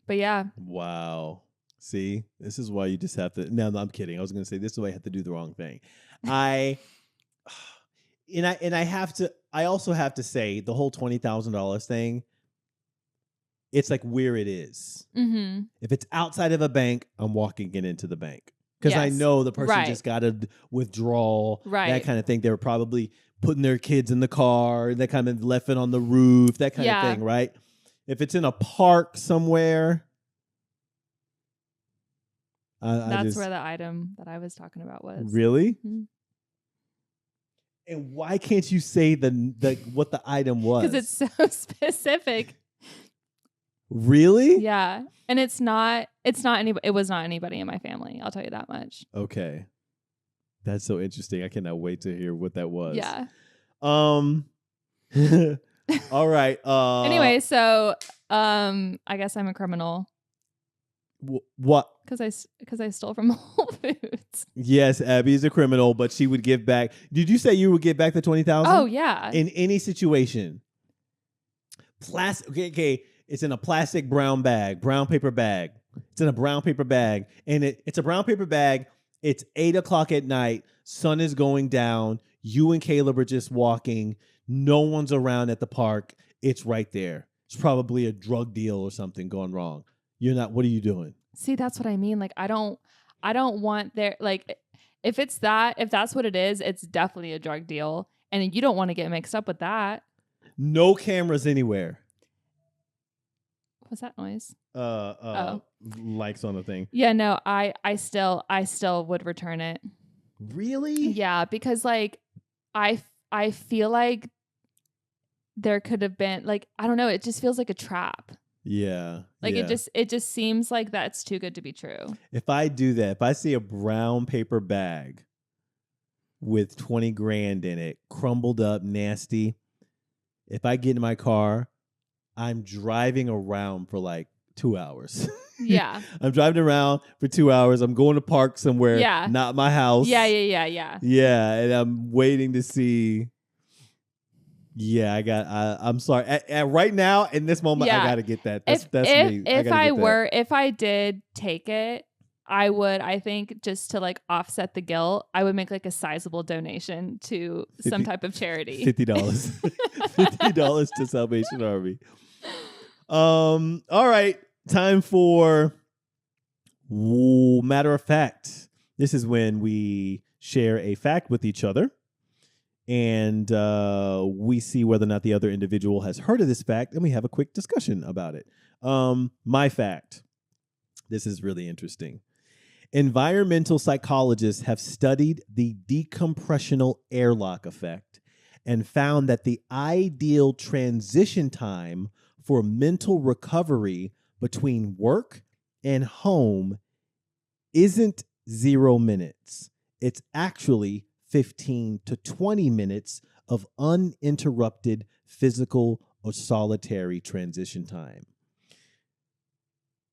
But yeah. Wow. See, this is why you just have to. No, I'm kidding. I was going to say this is why I have to do the wrong thing. I have to. I also have to say the whole $20,000 thing. It's like where it is. Mm-hmm. If it's outside of a bank, I'm walking it into the bank because I know the person just got to withdraw. That kind of thing. They were probably putting their kids in the car. They kind of left it on the roof. That kind of thing, right? If it's in a park somewhere. That's where the item that I was talking about was. Really? Mm-hmm. And why can't you say what the item was? Because it's so specific. Really? Yeah. And it was not anybody in my family. I'll tell you that much. Okay. That's so interesting. I cannot wait to hear what that was. Yeah. All right. Anyway, so I guess I'm a criminal. What? Because I stole from Whole Foods. Yes, Abby is a criminal, but she would give back. Did you say you would give back the $20,000? Oh yeah. In any situation. Okay. It's in a plastic brown paper bag. It's in a brown paper bag, and it's a brown paper bag. It's 8:00 at night. Sun is going down. You and Caleb are just walking. No one's around at the park. It's right there. It's probably a drug deal or something going wrong. You're not. What are you doing? See, that's what I mean. Like, I don't want there. Like, if that's what it is, it's definitely a drug deal, and you don't want to get mixed up with that. No cameras anywhere. What's that noise? Likes on the thing. Yeah, no, I still would return it. Really? Yeah, because like I feel like there could have been like, I don't know, it just feels like a trap. Yeah. Like it just seems like that's too good to be true. If I do that, if I see a brown paper bag with 20 grand in it, crumbled up, nasty, if I get in my car, I'm driving around for like 2 hours. Yeah. I'm driving around for 2 hours. I'm going to park somewhere, not my house. Yeah. Yeah, and I'm waiting to see. Yeah, I'm sorry. Right now, in this moment, I got to get that. That's me. If I did take it, I would, I think, just to like offset the guilt, I would make like a sizable donation to some type of charity. $50. $50 to Salvation Army. All right. Time for matter of fact. This is when we share a fact with each other, and we see whether or not the other individual has heard of this fact, and we have a quick discussion about it. My fact. This is really interesting. Environmental psychologists have studied the decompressional airlock effect and found that the ideal transition time for mental recovery between work and home isn't 0 minutes. It's actually 15 to 20 minutes of uninterrupted physical or solitary transition time.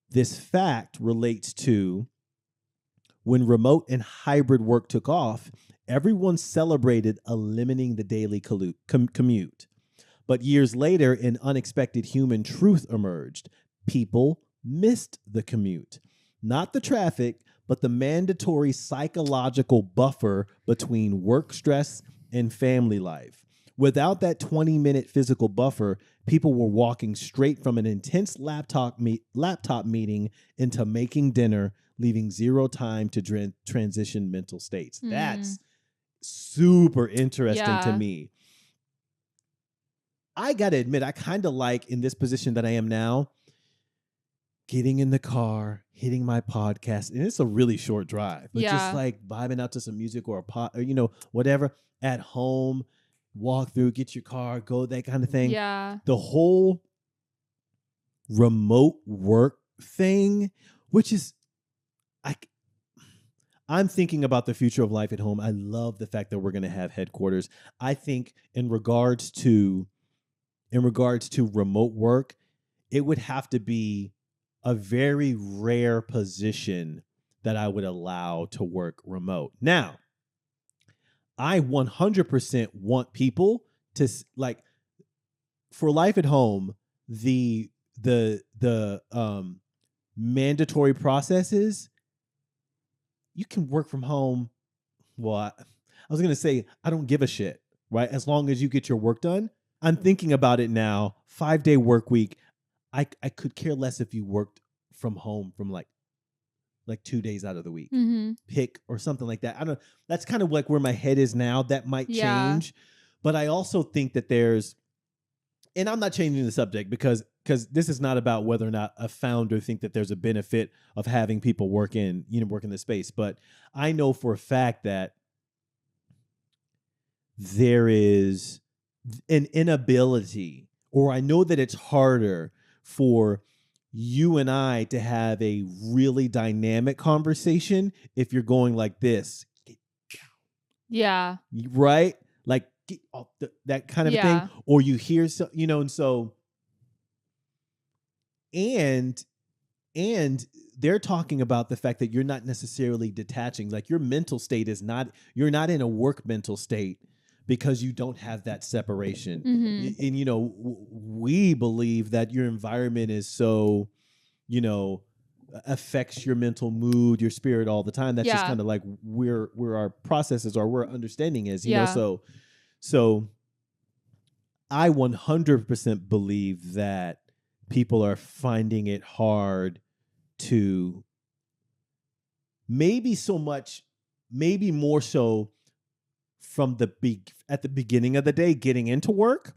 This fact relates to when remote and hybrid work took off, everyone celebrated eliminating the daily commute. But years later, an unexpected human truth emerged. People missed the commute. Not the traffic, but the mandatory psychological buffer between work stress and family life. Without that 20-minute physical buffer, people were walking straight from an intense laptop meeting into making dinner, leaving zero time to transition mental states. That's super interesting to me. I got to admit, I kind of like, in this position that I am now, getting in the car, hitting my podcast, and it's a really short drive, but just like vibing out to some music or whatever, at home, walk through, get your car, go, that kind of thing. Yeah. The whole remote work thing, which is, I'm thinking about the future of life at home. I love the fact that we're going to have headquarters. I think in regards to remote work, it would have to be a very rare position that I would allow to work remote. Now, I 100% want people to, like, for life at home, the mandatory processes, you can work from home. Well, I was going to say, I don't give a shit, right? As long as you get your work done. I'm thinking about it now, 5-day work week. I could care less if you worked from home from like 2 days out of the week, pick or something like that. I don't. That's kind of like where my head is now. That might change, but I also think that there's, and I'm not changing the subject because this is not about whether or not a founder think that there's a benefit of having people work in the space. But I know for a fact that there is an inability, or I know that it's harder for you and I to have a really dynamic conversation if you're going like this. Yeah. Right? Like get off that kind of thing. Or you hear so, and so and they're talking about the fact that you're not necessarily detaching. Like your mental state is not, you're not in a work mental state because you don't have that separation. And we believe that your environment is so, affects your mental mood, your spirit all the time. That's just kind of like where our processes are, where our understanding is, so I 100% believe that people are finding it hard to maybe more so from at the beginning of the day getting into work,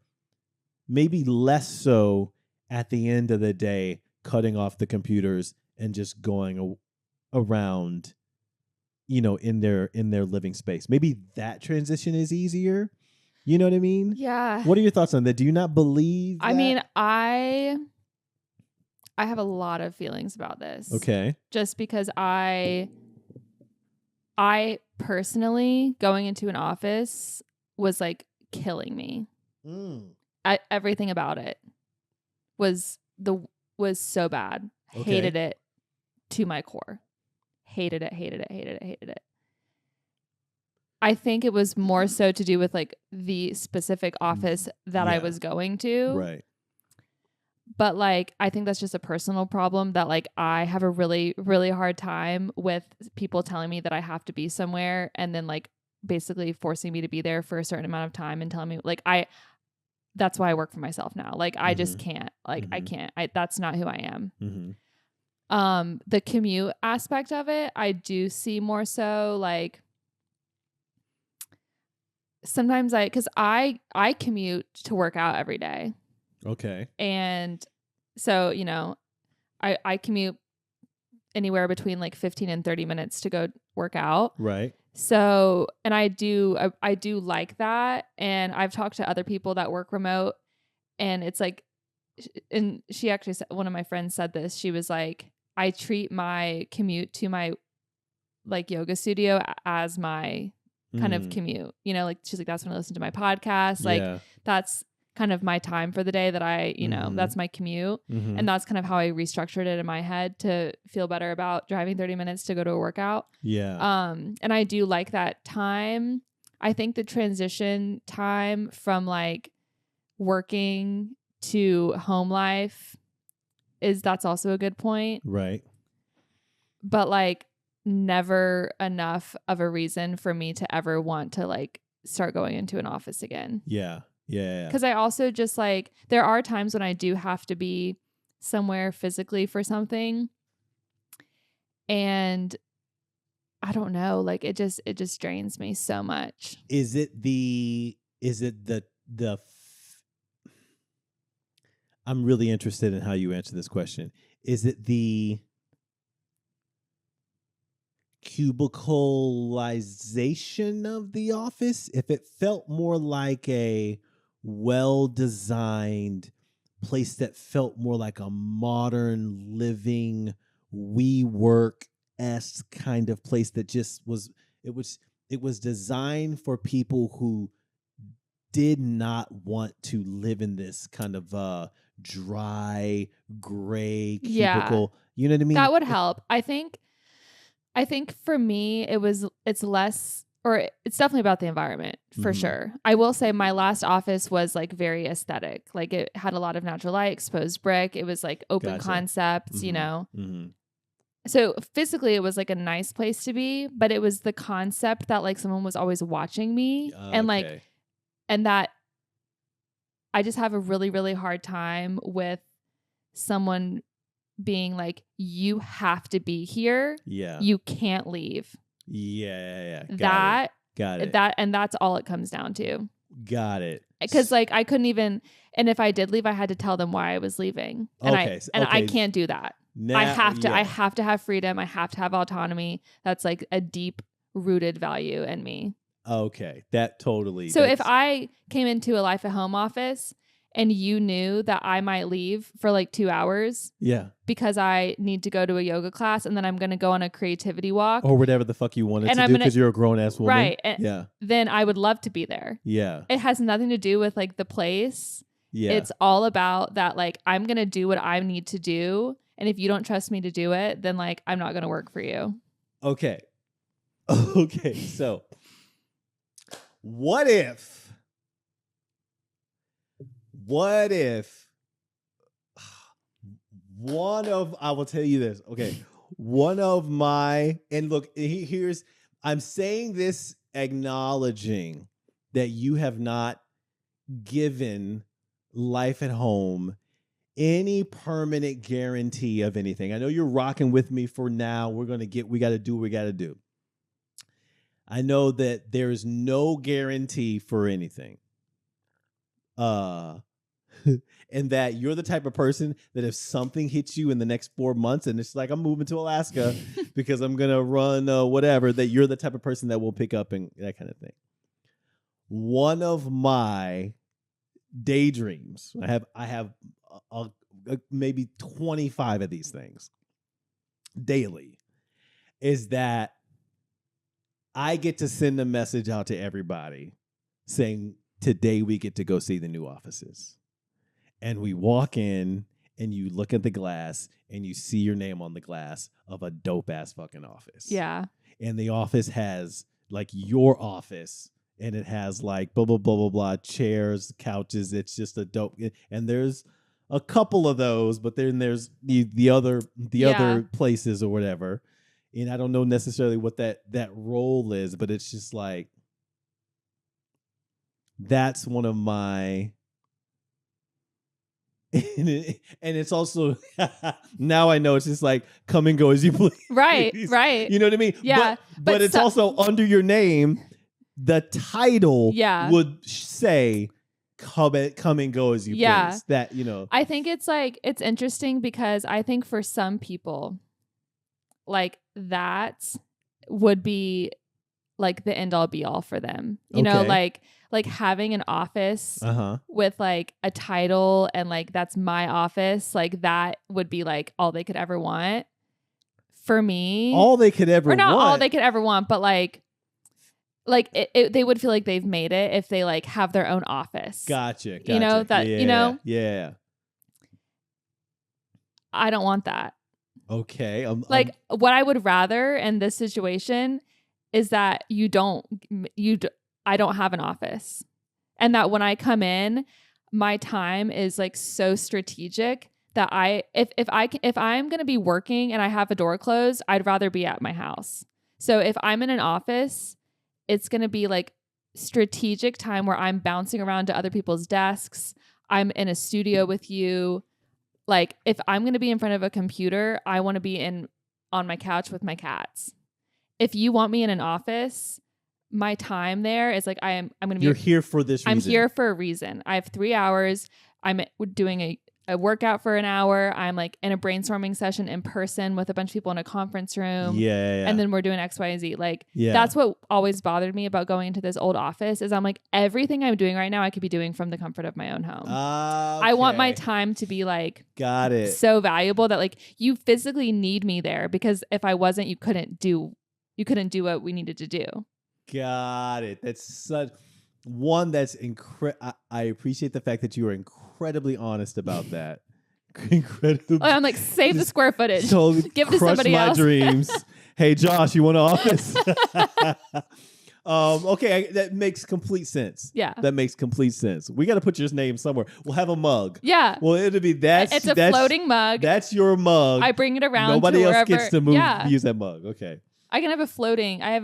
maybe less so at the end of the day cutting off the computers and just going around in their living space. Maybe that transition is easier. You know what I mean? Yeah. What are your thoughts on that? Do you not believe that? I mean, I have a lot of feelings about this. Okay. Just because I personally, going into an office was like killing me. Everything about it was so bad. Okay. Hated it to my core. Hated it. I think it was more so to do with like the specific office that I was going to. Right. But like, I think that's just a personal problem that like I have a really, really hard time with people telling me that I have to be somewhere and then like basically forcing me to be there for a certain amount of time and telling me like that's why I work for myself now. Like I just can't, like I can't, that's not who I am. The commute aspect of it, I do see more so like sometimes cause I commute to work out every day. Okay. And so, I commute anywhere between like 15 and 30 minutes to go work out. Right. So, and I do like that. And I've talked to other people that work remote and it's like, and she actually said, one of my friends said this, she was like, I treat my commute to my like yoga studio as my kind of commute, like she's like, that's when I listen to my podcast. Like that's kind of my time for the day that I, that's my commute. And that's kind of how I restructured it in my head to feel better about driving 30 minutes to go to a workout. Yeah. And I do like that time. I think the transition time from like working to home life that's also a good point. Right. But like never enough of a reason for me to ever want to like start going into an office again. Yeah. Yeah. Because I also just like, there are times when I do have to be somewhere physically for something. And I don't know, like it just drains me so much. I'm really interested in how you answer this question. Is it the cubicalization of the office? If it felt more like a well-designed place that felt more like a modern living WeWork-esque kind of place that just was designed for people who did not want to live in this kind of dry, gray cubicle. You know what I mean? That would help. I think for me, it's less, or it's definitely about the environment for sure. I will say my last office was like very aesthetic. Like it had a lot of natural light, exposed brick. It was like open concepts, you know? So physically it was like a nice place to be, but it was the concept that like someone was always watching me and like, and that I just have a really, really hard time with someone being like, you have to be here. Yeah. You can't leave. Yeah. Got it. And that's all it comes down to. Got it. Because like I couldn't even, and if I did leave, I had to tell them why I was leaving. And I can't do that. Now, I have to have freedom. I have to have autonomy. That's like a deep rooted value in me. Okay. That totally. So if I came into a Life at Home office and you knew that I might leave for like 2 hours. Yeah. Because I need to go to a yoga class and then I'm going to go on a creativity walk. Or whatever the fuck you wanted to do because you're a grown ass woman. Right. Yeah. Then I would love to be there. Yeah. It has nothing to do with like the place. Yeah. It's all about that like I'm going to do what I need to do. And if you don't trust me to do it, then like I'm not going to work for you. Okay. Okay. So what if I will tell you this. Okay. One of my, and look, I'm saying this acknowledging that you have not given Life at Home any permanent guarantee of anything. I know you're rocking with me for now. we got to do what we got to do. I know that there is no guarantee for anything. And that you're the type of person that if something hits you in the next 4 months and it's like, I'm moving to Alaska because I'm going to run whatever, that you're the type of person that will pick up and that kind of thing. One of my daydreams, I have maybe 25 of these things daily, is that I get to send a message out to everybody saying, today we get to go see the new offices. And we walk in and you look at the glass and you see your name on the glass of a dope ass fucking office. Yeah. And the office has like your office and it has like blah, blah, blah, blah, blah, chairs, couches. It's just a dope. And there's a couple of those, but then there's the other places or whatever. And I don't know necessarily what that role is, but it's just like, that's one of my, and it's also, now I know it's just like, come and go as you please. Right. You know what I mean? Yeah. But it's also under your name, the title would say, come and go as you please. That, you know. I think it's like, it's interesting because I think for some people, like that would be like the end all be all for them. You know, like having an office with like a title and like that's my office, like that would be like all they could ever want. For me, all they could ever want. Or not all they could ever want, but like they would feel like they've made it if they like have their own office. Gotcha. You know that. Yeah, you know. Yeah. I don't want that. Okay. Like what I would rather in this situation is that I don't have an office, and that when I come in, my time is like so strategic that if I'm going to be working and I have a door closed, I'd rather be at my house. So if I'm in an office, it's going to be like strategic time where I'm bouncing around to other people's desks. I'm in a studio with you. Like if I'm going to be in front of a computer, I want to be on my couch with my cats. If you want me in an office, my time there is like I'm going to be. You're here for this reason. I'm here for a reason. I have 3 hours. I'm doing a workout for an hour. I'm like in a brainstorming session in person with a bunch of people in a conference room. Yeah. And then we're doing X, Y, Z. Like that's what always bothered me about going into this old office is I'm like, everything I'm doing right now, I could be doing from the comfort of my own home. Okay. I want my time to be like, got it, so valuable that like you physically need me there, because if I wasn't, you couldn't do what we needed to do. Got it. That's such one. That's incredible. I appreciate the fact that you are incredibly honest about that. Incredible. I'm like, save the square footage. Give it to somebody else. Dreams. Hey, Josh, you want an office? Okay, that makes complete sense. Yeah. That makes complete sense. We got to put your name somewhere. We'll have a mug. Yeah. Well, it'll be It's a floating mug. That's your mug. I bring it around. Nobody to else wherever, gets to move. Use that mug. Okay. I have a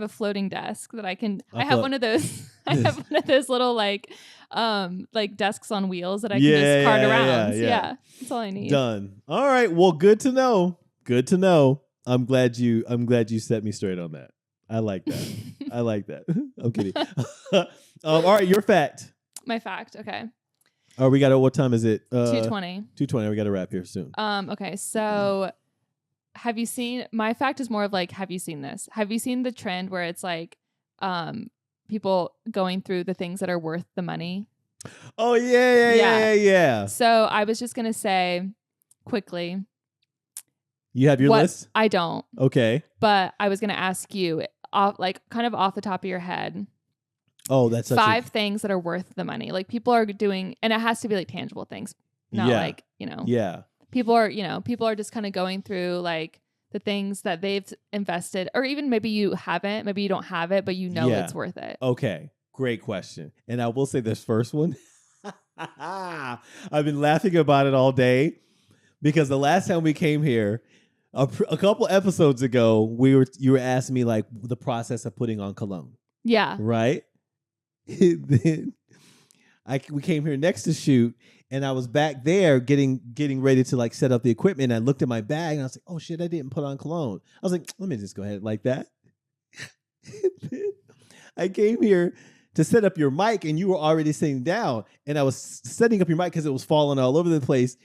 floating desk that I can. I have one of those. I have one of those little like desks on wheels that I can just cart around. Yeah. That's all I need. Done. All right. Well, good to know. Good to know. I'm glad you set me straight on that. I like that. I like that. I'm kidding. All right, your fact. My fact. Okay. Oh, we got it. What time is it? 2:20. 2:20. We got to wrap here soon. Okay. So, have you seen? My fact is more of like, have you seen this? Have you seen the trend where it's like, people going through the things that are worth the money? Oh yeah. So I was just gonna say quickly. You have your list? I don't. Okay. But I was gonna ask you, kind of off the top of your head. Oh, that's 5 things that are worth the money. Like people are doing, and it has to be like tangible things, not like Yeah. People are just kind of going through like the things that they've invested, or even maybe you haven't, maybe you don't have it, but it's worth it. Okay. Great question. And I will say this first one. I've been laughing about it all day because the last time we came here, a couple episodes ago, you were asking me like the process of putting on cologne. Yeah. Right? Then we came here next to shoot, and I was back there getting ready to like set up the equipment. And I looked at my bag and I was like, oh shit, I didn't put on cologne. I was like, let me just go ahead like that. I came here to set up your mic and you were already sitting down, and I was setting up your mic because it was falling all over the place.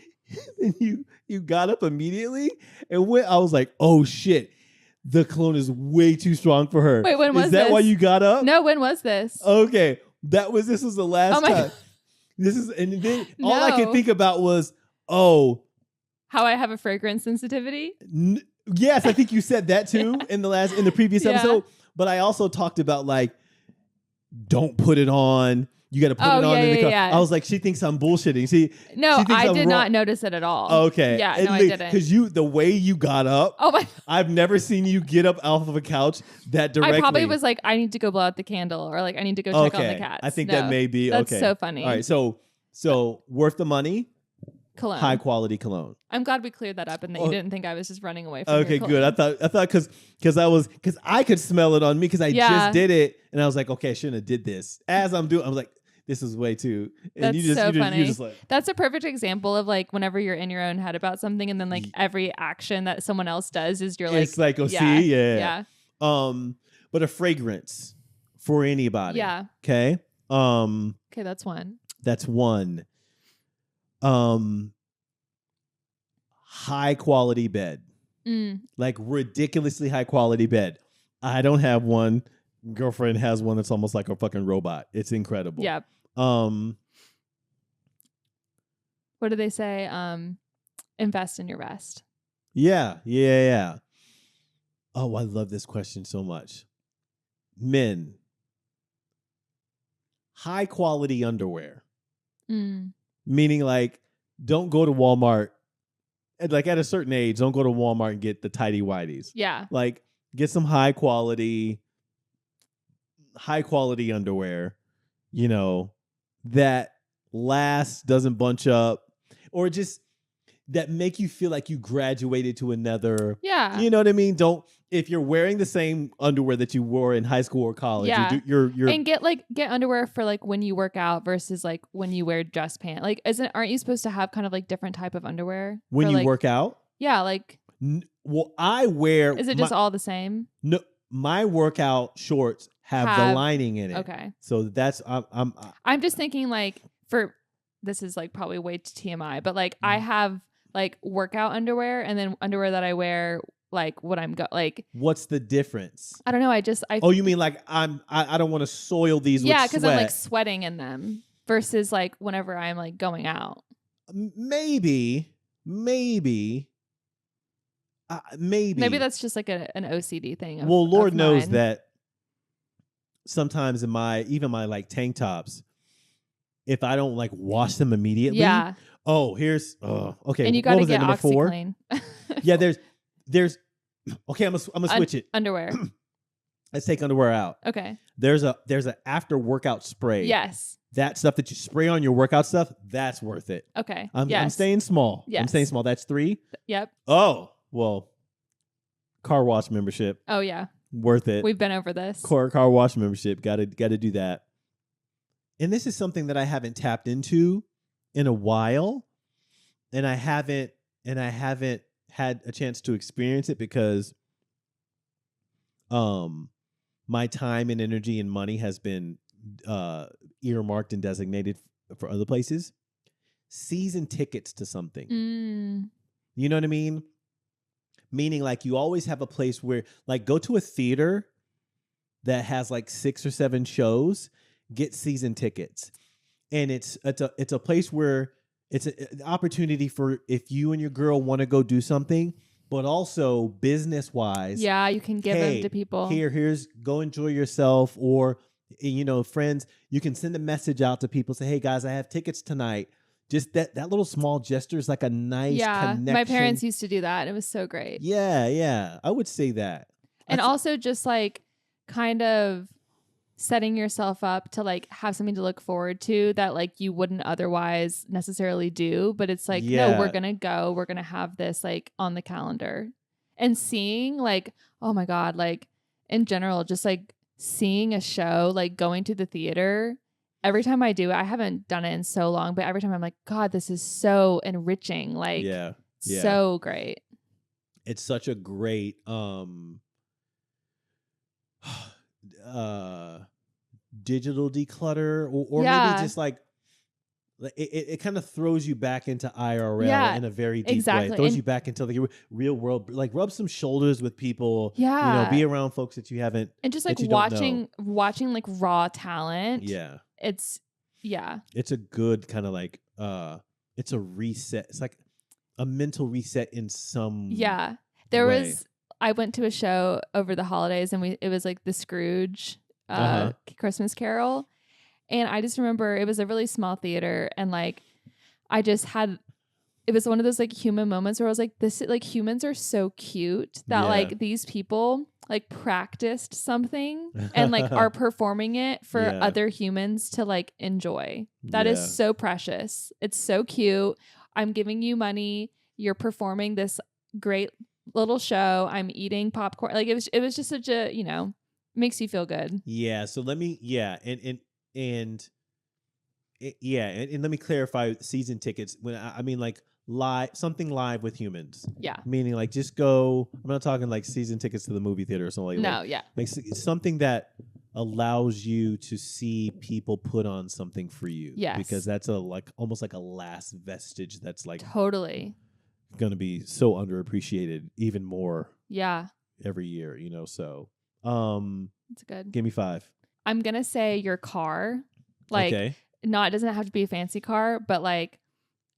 And you got up immediately and I was like, oh shit, the cologne is way too strong for her. Wait, when was this? Is that why you got up? No, when was this? Okay. This was the last time. And then all I could think about was, how I have a fragrance sensitivity? Yes, I think you said that too in the previous episode. But I also talked about like, don't put it on. You got to put it on in the car. I was like, she thinks I'm bullshitting. She I did not notice it at all. Okay. Yeah, no, I didn't. Because the way you got up, I've never seen you get up off of a couch that directly. I probably was like, I need to go blow out the candle, or like, I need to go check on the cats. I think that may be That's so funny. All right, so worth the money, cologne, high quality cologne. I'm glad we cleared that up and that you didn't think I was just running away from Okay, your good. I thought because I could smell it on me because I just did it, and I was like, okay, I shouldn't have did this. As I'm doing, I was like, this is way too. And That's so funny. You're just like, that's a perfect example of like whenever you're in your own head about something, and then like every action that someone else does is you're like, it's like, yeah. But a fragrance for anybody. Yeah. Okay. Okay, that's one. That's one. High quality bed. Like ridiculously high quality bed. I don't have one. Girlfriend has one that's almost like a fucking robot. It's incredible. Yeah. What do they say? Invest in your rest. Yeah. Oh, I love this question so much. Men. High quality underwear. Meaning like, don't go to Walmart. Like at a certain age, don't go to Walmart and get the tighty whities. Yeah. Like get some high quality underwear, that lasts, doesn't bunch up, or just that make you feel like you graduated to another. Yeah. You know what I mean? If you're wearing the same underwear that you wore in high school or college, you're and get underwear for like when you work out versus like when you wear dress pants. Like, aren't you supposed to have kind of like different type of underwear when you work out? Yeah, like. Well, I wear. Is it just all the same? No, my workout shorts have the lining in it. Okay. So that's I'm just thinking like this is like probably way too TMI, but like I have like workout underwear and then underwear that I wear like when I'm like. What's the difference? I don't know. Oh, you mean like I don't want to soil these with sweat. Yeah, because I'm like sweating in them versus like whenever I'm like going out. Maybe. Maybe that's just like an OCD thing. Well, Lord knows that sometimes in my like tank tops, if I don't like wash them immediately. Yeah. Oh, okay. And you got to get OxyClean. Yeah, there's okay, I'm gonna switch it. Underwear. Let's take underwear out. Okay. There's a after workout spray. Yes. That stuff that you spray on your workout stuff, that's worth it. Okay. I'm staying small. Yes. I'm staying small. That's 3. Yep. Oh, well, car wash membership. Oh yeah. Worth it. We've been over this. Car wash membership. Got to do that. And this is something that I haven't tapped into in a while, and I haven't had a chance to experience it because my time and energy and money has been earmarked and designated for other places. Season tickets to something. You know what I mean? Meaning like you always have a place where like go to a theater that has like 6 or 7 shows, get season tickets. And it's a place where it's an opportunity for if you and your girl want to go do something, but also business wise. Yeah, you can give them to people. Here's go enjoy yourself, or friends, you can send a message out to people, say, hey guys, I have tickets tonight. Just that little small gesture is like a nice connection. My parents used to do that. And it was so great. Yeah. I would say that. And also just like kind of setting yourself up to like have something to look forward to that like you wouldn't otherwise necessarily do. But it's like, no, we're going to have this like on the calendar. And seeing like, oh my God, like in general, just like seeing a show, like going to the theater. Every time I do it, I haven't done it in so long, but every time I'm like, God, this is so enriching. Like, so great. It's such a great digital declutter, or maybe just like it kind of throws you back into IRL in a very deep way. It throws you back into the real world, like rub some shoulders with people. Be around folks that you haven't, and just like watching like raw talent. It's a good kind of like it's a reset. It's like a mental reset in some way. I went to a show over the holidays and it was like the Scrooge Christmas Carol. And I just remember it was a really small theater, and like it was one of those like human moments where I was like, this, like humans are so cute that like these people like practiced something and like are performing it for other humans to like enjoy. That is so precious. It's so cute. I'm giving you money. You're performing this great little show. I'm eating popcorn. Like it was just such a, makes you feel good. Yeah. So let me, and let me clarify season tickets. When I mean like something live with humans. Yeah. Meaning like just go, I'm not talking like season tickets to the movie theater or something like that. Like something that allows you to see people put on something for you. Yes. Because that's almost like a last vestige that's like totally going to be so underappreciated even more. Yeah. Every year, so it's good. Give me 5. I'm going to say your car. Like, no, it doesn't have to be a fancy car, but like,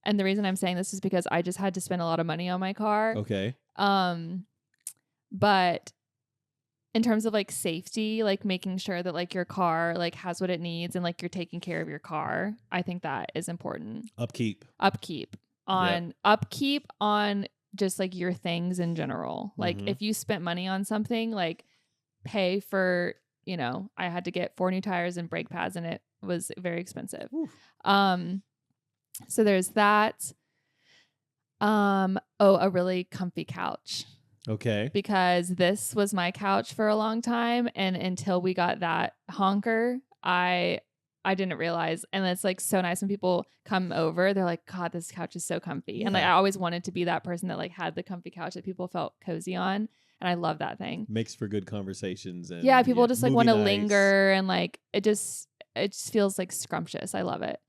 and the reason I'm saying this is because I just had to spend a lot of money on my car. Okay. But in terms of like safety, like making sure that like your car like has what it needs and like you're taking care of your car, I think that is important. Upkeep on just like your things in general. Like if you spent money on something, like pay for, I had to get 4 new tires and brake pads and it was very expensive. Oof. So there's that. A really comfy couch. Okay. Because this was my couch for a long time, and until we got that honker, I didn't realize. And it's like so nice when people come over. They're like, God, this couch is so comfy. Yeah. And like I always wanted to be that person that like had the comfy couch that people felt cozy on. And I love that thing. Makes for good conversations. And people just like want to linger, and like it just feels like scrumptious. I love it.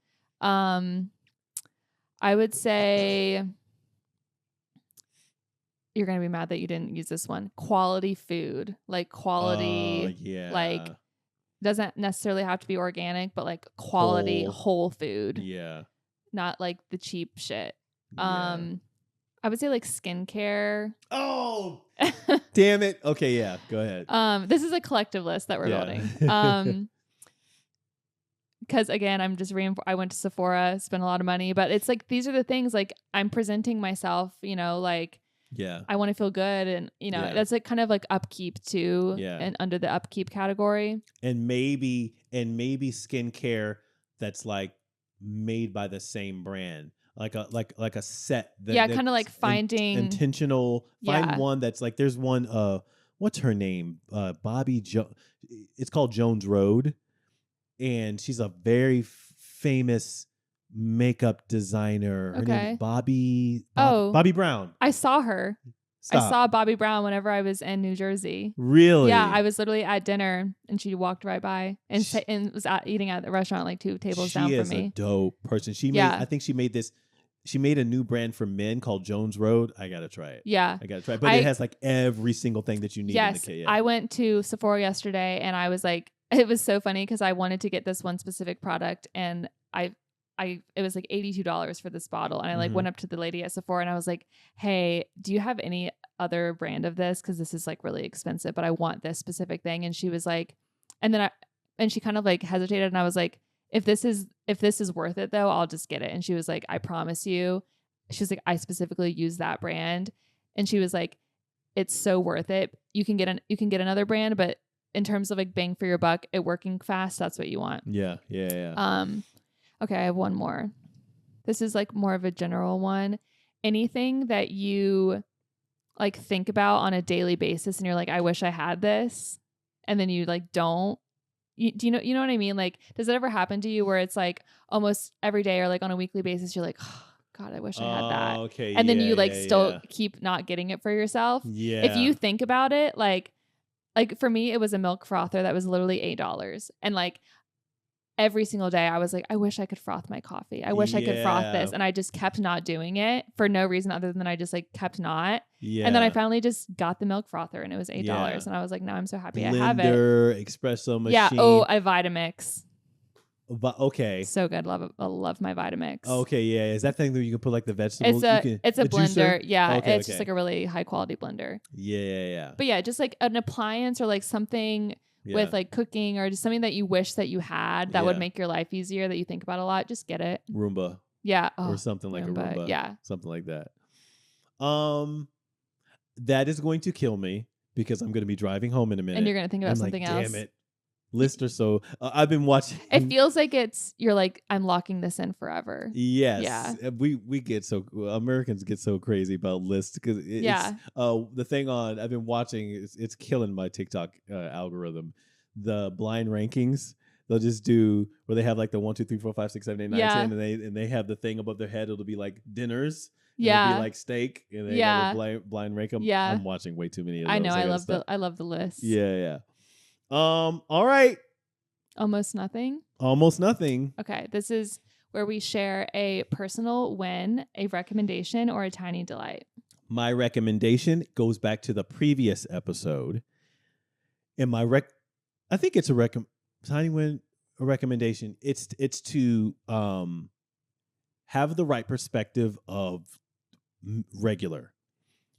I would say you're going to be mad that you didn't use this one. Quality food, like quality, like doesn't necessarily have to be organic, but like quality whole food. Yeah. Not like the cheap shit. Yeah. I would say like skincare. Oh, damn it. Okay. Yeah. Go ahead. This is a collective list that we're building. Because again, I'm just I went to Sephora, spent a lot of money, but it's like these are the things like I'm presenting myself, like Yeah. I want to feel good. And, that's like kind of like upkeep too. Yeah. And under the upkeep category. And maybe skincare that's like made by the same brand. Like a set that kind of like finding intentional. Yeah. Find one that's like, there's one what's her name? It's called Jones Road. And she's a very famous makeup designer. Her name is Bobby Brown. I saw her. Stop. I saw Bobby Brown whenever I was in New Jersey. Really? Yeah, I was literally at dinner and she walked right by and was eating at the restaurant like 2 tables down from me. She is a dope person. I think she made a new brand for men called Jones Road. I gotta try it. Yeah, I gotta try it. But it has like every single thing that you need. Yes, in the kit. Yeah. I went to Sephora yesterday and I was like, it was so funny because I wanted to get this one specific product and it was like $82 for this bottle. And I like went up to the lady at Sephora and I was like, hey, do you have any other brand of this? Cause this is like really expensive, but I want this specific thing. And she was like, and she kind of like hesitated. And I was like, if this is worth it though, I'll just get it. And she was like, I promise you. She was like, I specifically use that brand. And she was like, it's so worth it. You can get another brand, but in terms of like bang for your buck, it working fast, that's what you want. Yeah. Okay, I have one more. This is like more of a general one. Anything that you like think about on a daily basis and you're like, I wish I had this, and then you like don't. Do you know what I mean? Like, does it ever happen to you where it's like almost every day or like on a weekly basis, you're like, oh, God, I wish I had that. Okay. And then you like still keep not getting it for yourself. Yeah. If you think about it, like for me, it was a milk frother that was literally $8. And like every single day I was like, I wish I could froth my coffee. I wish I could froth this. And I just kept not doing it for no reason other than I just like kept not. Yeah. And then I finally just got the milk frother and it was $8. Yeah. And I was like, now I'm so happy Blender, I have it. Espresso machine. Yeah. Oh, I Vitamix. Okay. So good. I love my Vitamix. Okay. Yeah. Is that thing that you can put like the vegetables? It's a blender. Juicer? Yeah. Okay, it's just like a really high quality blender. Yeah. But yeah, just like an appliance or like something with like cooking or just something that you wish that you had that would make your life easier that you think about a lot. Just get it. Roomba. Yeah. Or something like a Roomba. Yeah. Something like that. That is going to kill me because I'm going to be driving home in a minute. And you're going to think about something else. Damn it. List or so. I've been watching. It feels like you're like, I'm locking this in forever. Yes. Yeah. We get Americans get so crazy about lists because the thing I've been watching it's killing my TikTok algorithm. The blind rankings. They'll just do where they have like the 1, 2, 3, 4, 5, 6, 7, 8, 9, 10, and they have the thing above their head. It'll be like dinners. Yeah. It'll be like steak, and they have a blind rank them. Yeah. I'm watching way too many of those. I know. I love the list. Yeah. All right. Almost nothing. Okay. This is where we share a personal win, a recommendation, or a tiny delight. My recommendation goes back to the previous episode. And I think it's a tiny win, a recommendation. It's to have the right perspective of regular.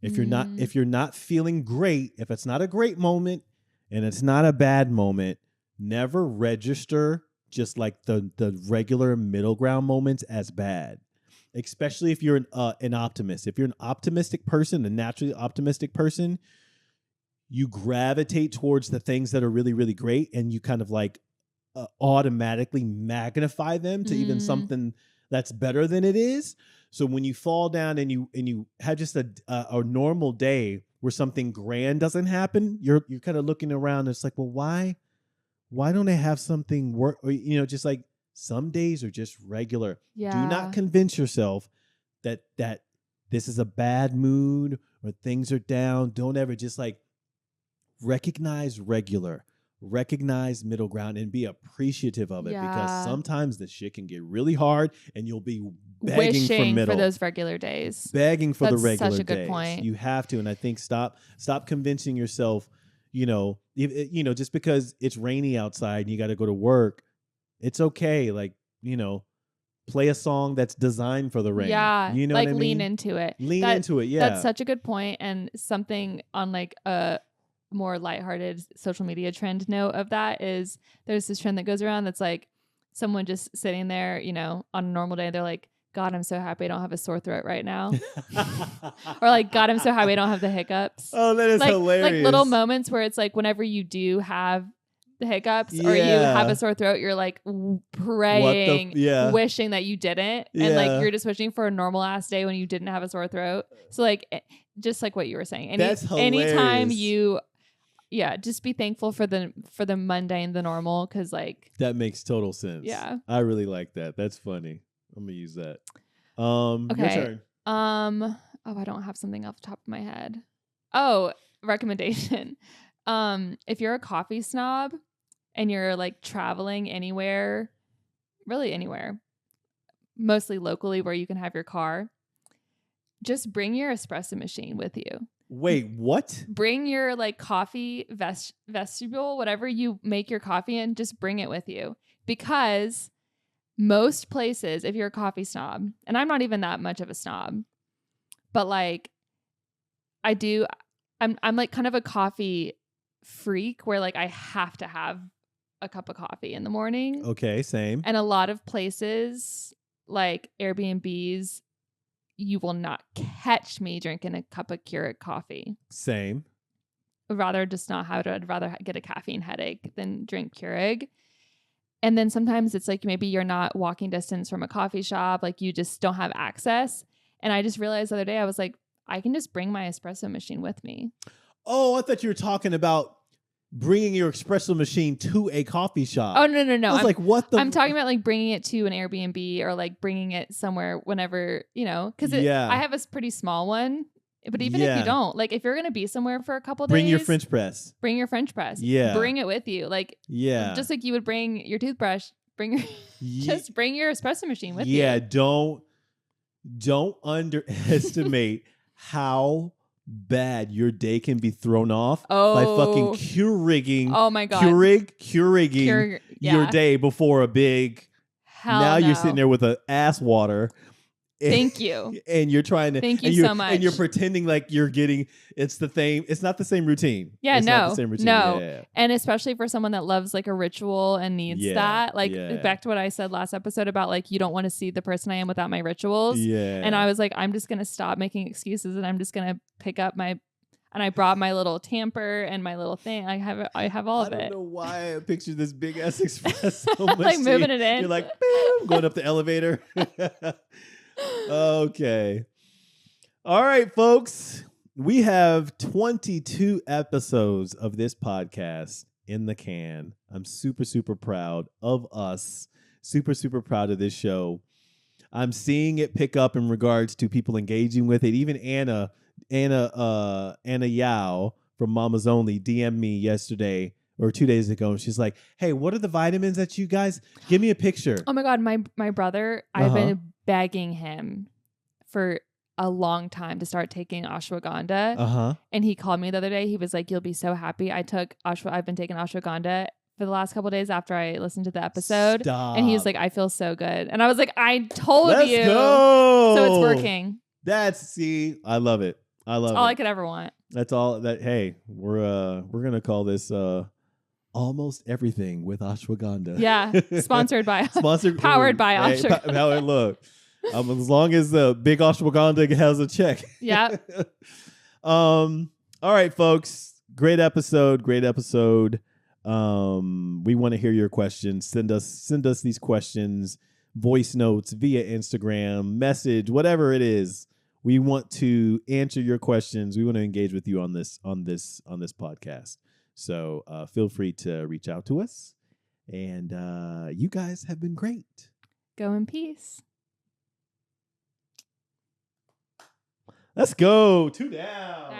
If you're not feeling great, if it's not a great moment and it's not a bad moment, never register just like the regular middle ground moments as bad. Especially if you're an optimist. If you're an optimistic person, a naturally optimistic person, you gravitate towards the things that are really, really great, and you kind of like automatically magnify them to even something that's better than it is. So when you fall down and you have just a normal day where something grand doesn't happen, you're kind of looking around and it's like, well, why don't I have something work? Or, just like some days are just regular. Yeah. Do not convince yourself that this is a bad mood or things are down. Don't ever just like recognize regular. Recognize middle ground and be appreciative of it because sometimes the shit can get really hard and you'll be begging for middle. For those regular days. Begging for the regular days. That's such a good point. You have to. And I think stop convincing yourself, just because it's rainy outside and you got to go to work, it's okay. Like, play a song that's designed for the rain. Yeah. You know like what I mean? Lean into it. Yeah. That's such a good point. And something on like a more lighthearted social media trend note of that is there's this trend that goes around that's like someone just sitting there, on a normal day, they're like God, I'm so happy I don't have a sore throat right now. Or like, God, I'm so happy I don't have the hiccups. Oh, that is like, hilarious. Like little moments where it's like whenever you do have the hiccups or you have a sore throat, you're like praying, wishing that you didn't. And like you're just wishing for a normal ass day when you didn't have a sore throat. So like, just like what you were saying. That's hilarious. Anytime you, just be thankful for the mundane, the normal, because like. That makes total sense. Yeah. I really like that. That's funny. I'm going to use that. Okay. Your turn. I don't have something off the top of my head. Oh, recommendation. If you're a coffee snob and you're like traveling anywhere, really anywhere, mostly locally where you can have your car, just bring your espresso machine with you. Wait, what? Bring your like coffee vestibule, whatever you make your coffee in, just bring it with you. Because most places, if you're a coffee snob, and I'm not even that much of a snob, but like I'm like kind of a coffee freak where like I have to have a cup of coffee in the morning. Okay, same. And a lot of places like Airbnbs, you will not catch me drinking a cup of Keurig coffee. Same. I'd rather just not have it. I'd rather get a caffeine headache than drink Keurig. And then sometimes it's like maybe you're not walking distance from a coffee shop, like you just don't have access. And I just realized the other day, I was like, I can just bring my espresso machine with me. Oh, I thought you were talking about bringing your espresso machine to a coffee shop. Oh, no. I was like, what the? I'm talking about like bringing it to an Airbnb or like bringing it somewhere whenever, because I have a pretty small one. But even if you don't, like if you're going to be somewhere for a couple days. Bring your French press. Bring your French press. Yeah. Bring it with you. Like, just like you would bring your toothbrush, just bring your espresso machine with you. Yeah, don't underestimate how bad your day can be thrown off by fucking Keurigging. Oh my God. Keurigging your day before a big. Now you're sitting there with an ass water. Thank you. And you're trying to. Thank you so much. And you're pretending like you're getting. It's not the same routine. Yeah, it's not the same routine. No. Yeah. And especially for someone that loves like a ritual and needs that. Like back to what I said last episode about like you don't want to see the person I am without my rituals. Yeah. And I was like, I'm just gonna stop making excuses and I'm just gonna pick up my. And I brought my little tamper and my little thing. I have all of it. I don't know why I pictured this big ass espresso machine. Like moving it in. You're like, boom, going up the elevator. Okay. All right, folks. We have 22 episodes of this podcast in the can. I'm super, super proud of us. Super, super proud of this show. I'm seeing it pick up in regards to people engaging with it. Even Anna Yao from Mama's Only DM'd me yesterday or 2 days ago. And she's like, hey, what are the vitamins that you guys give me a picture? Oh my God. My brother, I've been begging him for a long time to start taking ashwagandha. And he called me the other day. He was like, you'll be so happy. I've been taking ashwagandha for the last couple of days after I listened to the episode. Stop. And he's like, I feel so good. And I was like, I told Let's you. Go. So it's working. I love it. I love it. That's all I could ever want. That's all that. Hey, we're going to call this, almost everything with ashwagandha. Yeah. Powered by ashwagandha. Hey, look. As long as the big ashwagandha has a check. Yeah. All right, folks. Great episode. We want to hear your questions. Send us these questions, voice notes via Instagram, message, whatever it is. We want to answer your questions. We want to engage with you on this podcast. So feel free to reach out to us. And you guys have been great. Go in peace. Let's go. 2 down.